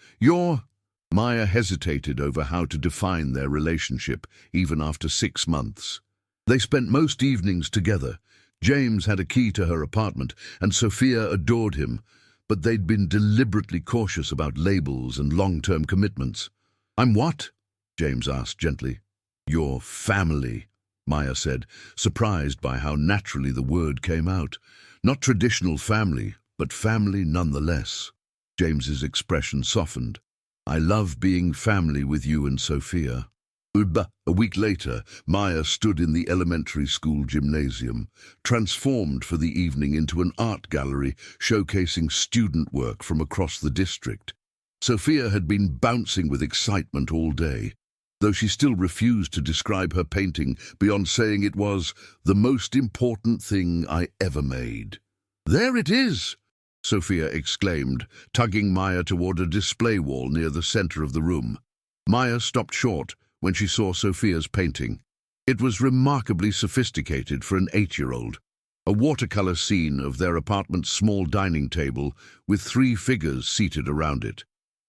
Maya hesitated over how to define their relationship, even after 6 months. They spent most evenings together. James had a key to her apartment, and Sophia adored him, but they'd been deliberately cautious about labels and long-term commitments. "I'm what?" James asked gently. "Your family," Maya said, surprised by how naturally the word came out. Not traditional family, but family nonetheless. James's expression softened. "I love being family with you and Sophia." A week later, Maya stood in the elementary school gymnasium, transformed for the evening into an art gallery showcasing student work from across the district. Sophia had been bouncing with excitement all day, though she still refused to describe her painting beyond saying it was the most important thing I ever made. "There it is!" Sophia exclaimed, tugging Maya toward a display wall near the center of the room. Maya stopped short when she saw Sophia's painting. It was remarkably sophisticated for an 8-year-old. A watercolor scene of their apartment's small dining table with 3 figures seated around it.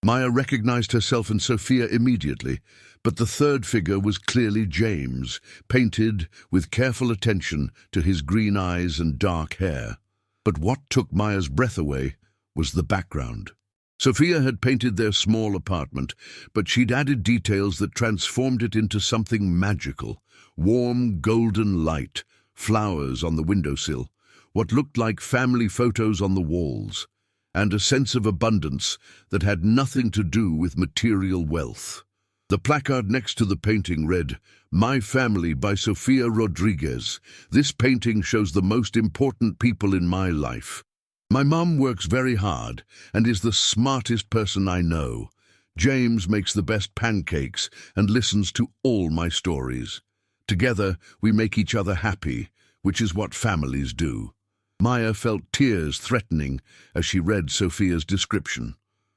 Maya recognized herself and Sophia immediately, but the third figure was clearly James, painted with careful attention to his green eyes and dark hair. But what took Maya's breath away was the background. Sophia had painted their small apartment, but she'd added details that transformed it into something magical. Warm, golden light, flowers on the windowsill, what looked like family photos on the walls, and a sense of abundance that had nothing to do with material wealth. The placard next to the painting read, "My Family" by Sofia Rodriguez. This painting shows the most important people in my life. My mum works very hard and is the smartest person I know. James makes the best pancakes and listens to all my stories. Together, we make each other happy, which is what families do. Maya felt tears threatening as she read Sophia's description.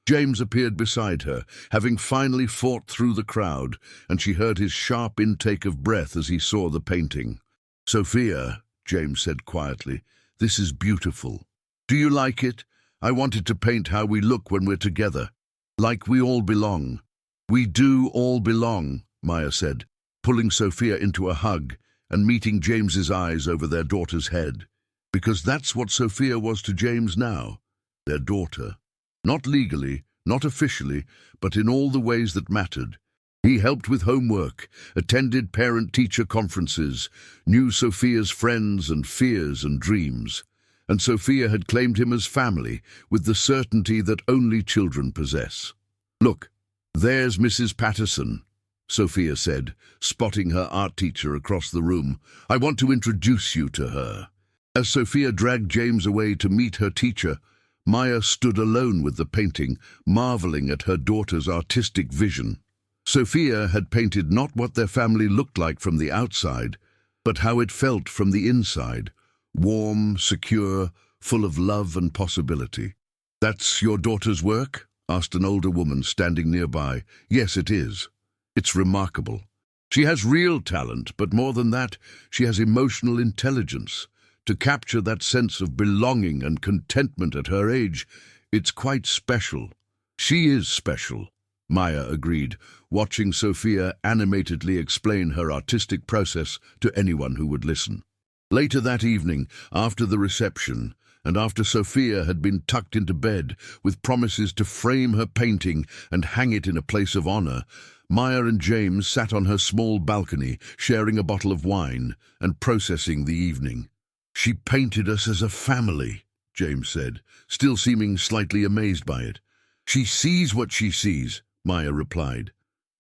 James appeared beside her, having finally fought through the crowd, and she heard his sharp intake of breath as he saw the painting. "Sophia," James said quietly, "this is beautiful. Do you like it? I wanted to paint how we look when we're together. Like we all belong." "We do all belong," Maya said, pulling Sophia into a hug and meeting James's eyes over their daughter's head. Because that's what Sophia was to James now, their daughter. Not legally, not officially, but in all the ways that mattered. He helped with homework, attended parent-teacher conferences, knew Sophia's friends and fears and dreams. And Sophia had claimed him as family, with the certainty that only children possess. "Look, there's Mrs. Patterson," Sophia said, spotting her art teacher across the room. "I want to introduce you to her." As Sophia dragged James away to meet her teacher, Maya stood alone with the painting, marveling at her daughter's artistic vision. Sophia had painted not what their family looked like from the outside, but how it felt from the inside. Warm, secure, full of love and possibility. "That's your daughter's work?" asked an older woman standing nearby. "Yes, it is. It's remarkable. She has real talent, but more than that, she has emotional intelligence. To capture that sense of belonging and contentment at her age, it's quite special." "She is special," Maya agreed, watching Sophia animatedly explain her artistic process to anyone who would listen. Later that evening, after the reception, and after Sophia had been tucked into bed with promises to frame her painting and hang it in a place of honor, Maya and James sat on her small balcony, sharing a bottle of wine and processing the evening. "She painted us as a family," James said, still seeming slightly amazed by it. "She sees what she sees," Maya replied.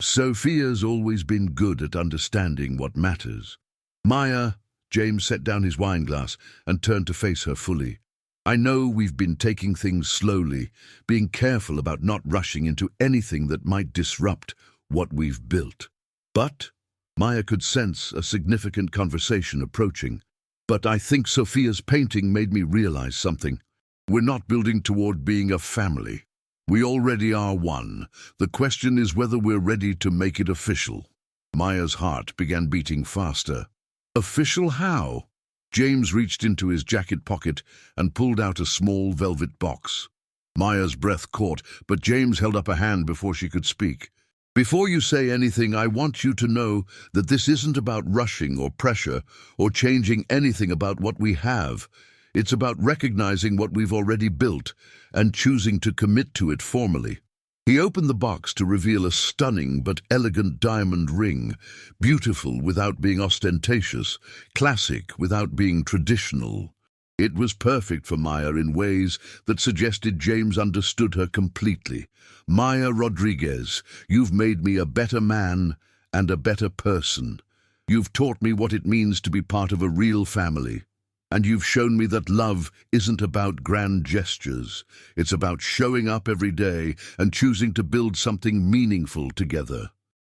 "Sophia's always been good at understanding what matters." "Maya," James set down his wine glass and turned to face her fully. "I know we've been taking things slowly, being careful about not rushing into anything that might disrupt what we've built. But," Maya could sense a significant conversation approaching, "but I think Sophia's painting made me realize something. We're not building toward being a family. We already are one. The question is whether we're ready to make it official." Maya's heart began beating faster. "Official how?" James reached into his jacket pocket and pulled out a small velvet box. Maya's breath caught, but James held up a hand before she could speak. "Before you say anything, I want you to know that this isn't about rushing or pressure or changing anything about what we have. It's about recognizing what we've already built and choosing to commit to it formally." He opened the box to reveal a stunning but elegant diamond ring, beautiful without being ostentatious, classic without being traditional. It was perfect for Maya in ways that suggested James understood her completely. "Maya Rodriguez, you've made me a better man and a better person. You've taught me what it means to be part of a real family. And you've shown me that love isn't about grand gestures. It's about showing up every day and choosing to build something meaningful together."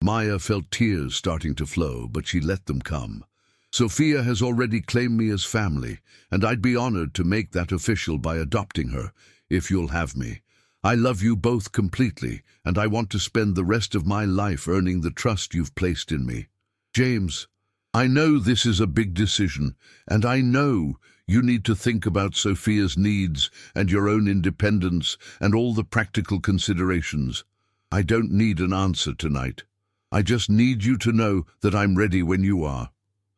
Maya felt tears starting to flow, but she let them come. "Sophia has already claimed me as family, and I'd be honored to make that official by adopting her, if you'll have me. I love you both completely, and I want to spend the rest of my life earning the trust you've placed in me." "James, I know this is a big decision, and I know you need to think about Sophia's needs and your own independence and all the practical considerations. I don't need an answer tonight. I just need you to know that I'm ready when you are."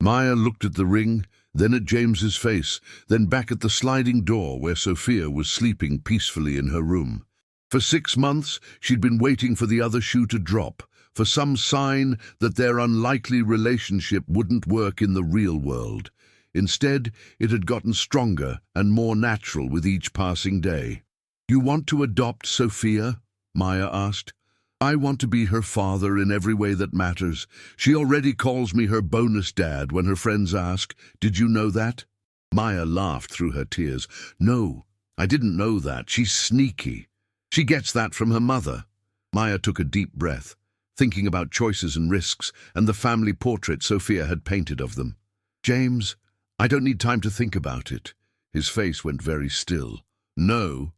Maya looked at the ring, then at James's face, then back at the sliding door where Sophia was sleeping peacefully in her room. For 6 months, she'd been waiting for the other shoe to drop, for some sign that their unlikely relationship wouldn't work in the real world. Instead, it had gotten stronger and more natural with each passing day. "You want to adopt Sophia?" Maya asked. "I want to be her father in every way that matters. She already calls me her bonus dad when her friends ask, 'Did you know that?'" Maya laughed through her tears. "No, I didn't know that. She's sneaky. She gets that from her mother." Maya took a deep breath, thinking about choices and risks and the family portrait Sophia had painted of them. "James, I don't need time to think about it." His face went very still. No,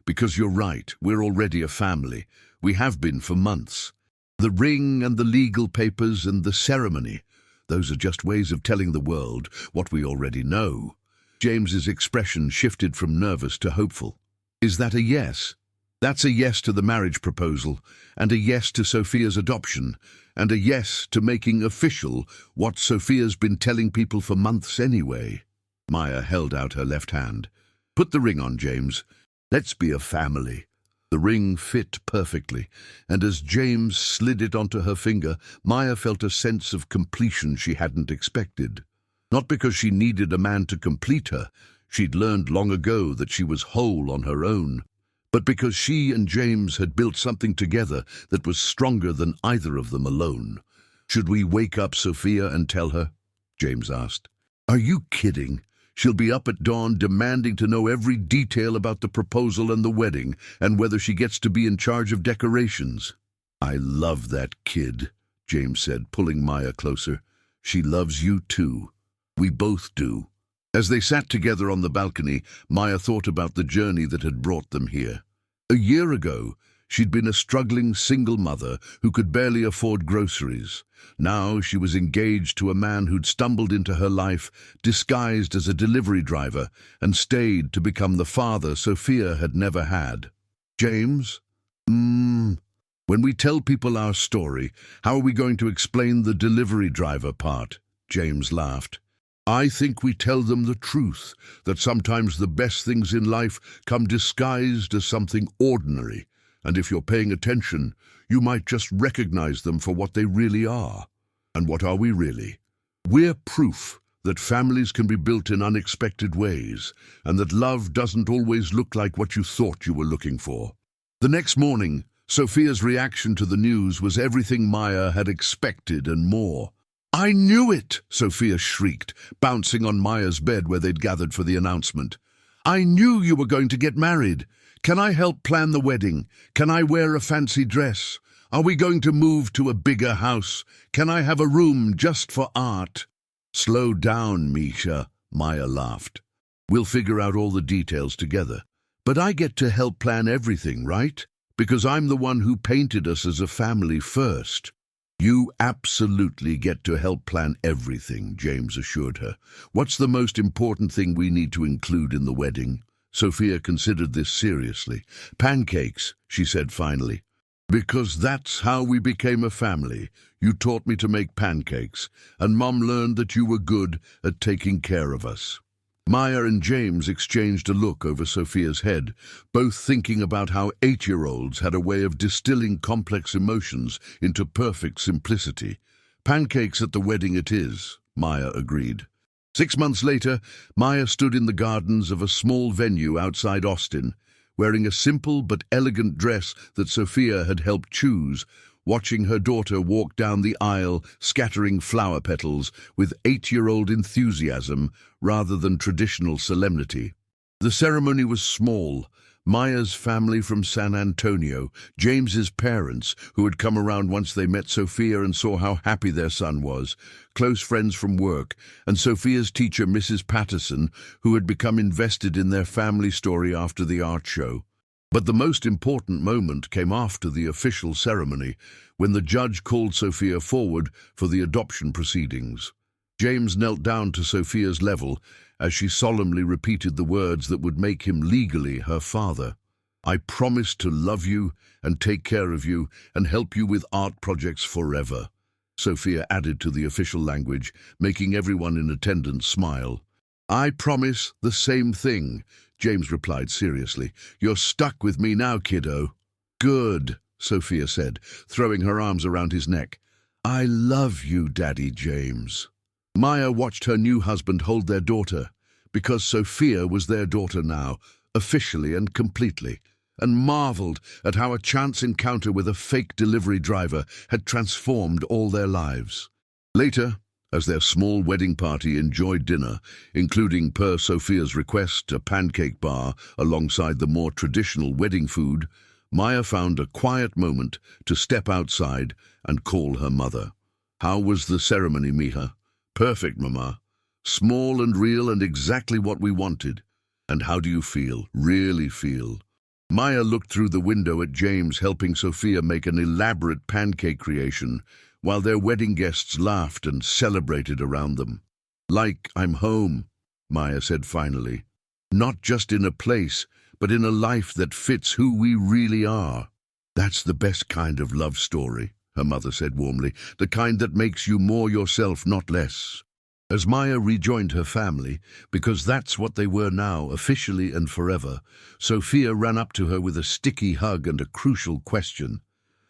because you're right. We're already a family. We have been for months. The ring and the legal papers and the ceremony, those are just ways of telling the world what we already know." James's expression shifted from nervous to hopeful. "Is that a yes?" "That's a yes to the marriage proposal, and a yes to Sophia's adoption, and a yes to making official what Sophia's been telling people for months anyway." Maya held out her left hand. "Put the ring on, James. Let's be a family." The ring fit perfectly, and as James slid it onto her finger, Maya felt a sense of completion she hadn't expected. Not because she needed a man to complete her, she'd learned long ago that she was whole on her own, but because she and James had built something together that was stronger than either of them alone. "Should we wake up Sophia and tell her?" James asked. "Are you kidding? She'll be up at dawn demanding to know every detail about the proposal and the wedding, and whether she gets to be in charge of decorations." "I love that kid," James said, pulling Maya closer. "She loves you too. We both do." As they sat together on the balcony, Maya thought about the journey that had brought them here. A year ago, she'd been a struggling single mother who could barely afford groceries. Now she was engaged to a man who'd stumbled into her life, disguised as a delivery driver, and stayed to become the father Sophia had never had. "James? When we tell people our story, how are we going to explain the delivery driver part?" James laughed. "I think we tell them the truth, that sometimes the best things in life come disguised as something ordinary, and if you're paying attention, you might just recognize them for what they really are. And what are we really? We're proof that families can be built in unexpected ways, and that love doesn't always look like what you thought you were looking for." The next morning, Sophia's reaction to the news was everything Maya had expected and more. "I knew it!" Sophia shrieked, bouncing on Maya's bed where they'd gathered for the announcement. "I knew you were going to get married. Can I help plan the wedding? Can I wear a fancy dress? Are we going to move to a bigger house? Can I have a room just for art?" "Slow down, Misha," Maya laughed. "We'll figure out all the details together. But I get to help plan everything, right? Because I'm the one who painted us as a family first." "You absolutely get to help plan everything," James assured her. "What's the most important thing we need to include in the wedding?" Sophia considered this seriously. "Pancakes," she said finally. "Because that's how we became a family. You taught me to make pancakes, and Mom learned that you were good at taking care of us." Maya and James exchanged a look over Sophia's head, both thinking about how 8-year-olds had a way of distilling complex emotions into perfect simplicity. "Pancakes at the wedding it is," Maya agreed. 6 months later, Maya stood in the gardens of a small venue outside Austin, wearing a simple but elegant dress that Sophia had helped choose, watching her daughter walk down the aisle scattering flower petals with 8-year-old enthusiasm rather than traditional solemnity. The ceremony was small. Maya's family from San Antonio, James's parents, who had come around once they met Sophia and saw how happy their son was, close friends from work, and Sophia's teacher, Mrs. Patterson, who had become invested in their family story after the art show. But the most important moment came after the official ceremony, when the judge called Sophia forward for the adoption proceedings. James knelt down to Sophia's level as she solemnly repeated the words that would make him legally her father. "I promise to love you and take care of you and help you with art projects forever." Sophia added to the official language, making everyone in attendance smile. I promise the same thing, James replied seriously. You're stuck with me now, kiddo. Good, Sophia said, throwing her arms around his neck. I love you, Daddy James. Maya watched her new husband hold their daughter, because Sophia was their daughter now, officially and completely, and marveled at how a chance encounter with a fake delivery driver had transformed all their lives. Later, as their small wedding party enjoyed dinner, including, per Sophia's request, a pancake bar alongside the more traditional wedding food, Maya found a quiet moment to step outside and call her mother. How was the ceremony, Mija? Perfect, Mama. Small and real and exactly what we wanted. And how do you feel? Really feel? Maya looked through the window at James helping Sophia make an elaborate pancake creation, while their wedding guests laughed and celebrated around them. Like I'm home, Maya said finally. Not just in a place, but in a life that fits who we really are. That's the best kind of love story, her mother said warmly, the kind that makes you more yourself, not less. As Maya rejoined her family, because that's what they were now, officially and forever, Sophia ran up to her with a sticky hug and a crucial question.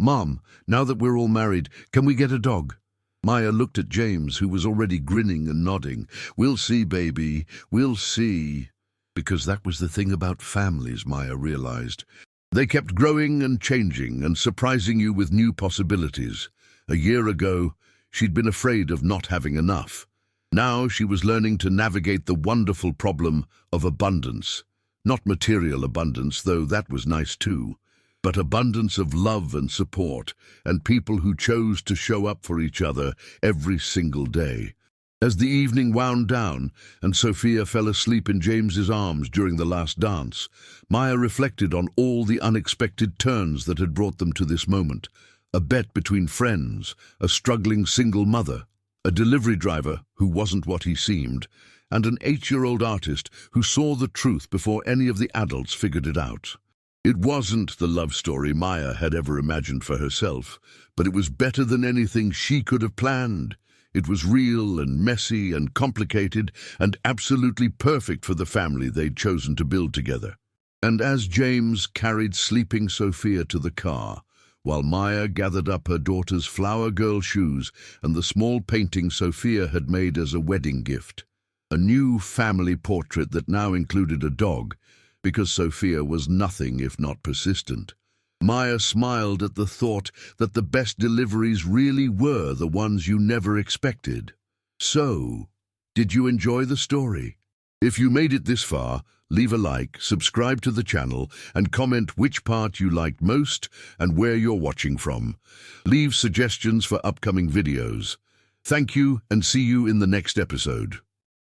Mom, now that we're all married, can we get a dog? Maya looked at James, who was already grinning and nodding. We'll see, baby, we'll see. Because that was the thing about families, Maya realized. They kept growing and changing and surprising you with new possibilities. A year ago, she'd been afraid of not having enough. Now she was learning to navigate the wonderful problem of abundance. Not material abundance, though that was nice too, but abundance of love and support, and people who chose to show up for each other every single day. As the evening wound down and Sophia fell asleep in James's arms during the last dance, Maya reflected on all the unexpected turns that had brought them to this moment. A bet between friends, a struggling single mother, a delivery driver who wasn't what he seemed, and an 8-year-old artist who saw the truth before any of the adults figured it out. It wasn't the love story Maya had ever imagined for herself, but it was better than anything she could have planned. It was real and messy and complicated and absolutely perfect for the family they'd chosen to build together. And as James carried sleeping Sophia to the car, while Maya gathered up her daughter's flower girl shoes and the small painting Sophia had made as a wedding gift, a new family portrait that now included a dog, because Sophia was nothing if not persistent. Maya smiled at the thought that the best deliveries really were the ones you never expected. So, did you enjoy the story? If you made it this far, leave a like, subscribe to the channel, and comment which part you liked most and where you're watching from. Leave suggestions for upcoming videos. Thank you and see you in the next episode.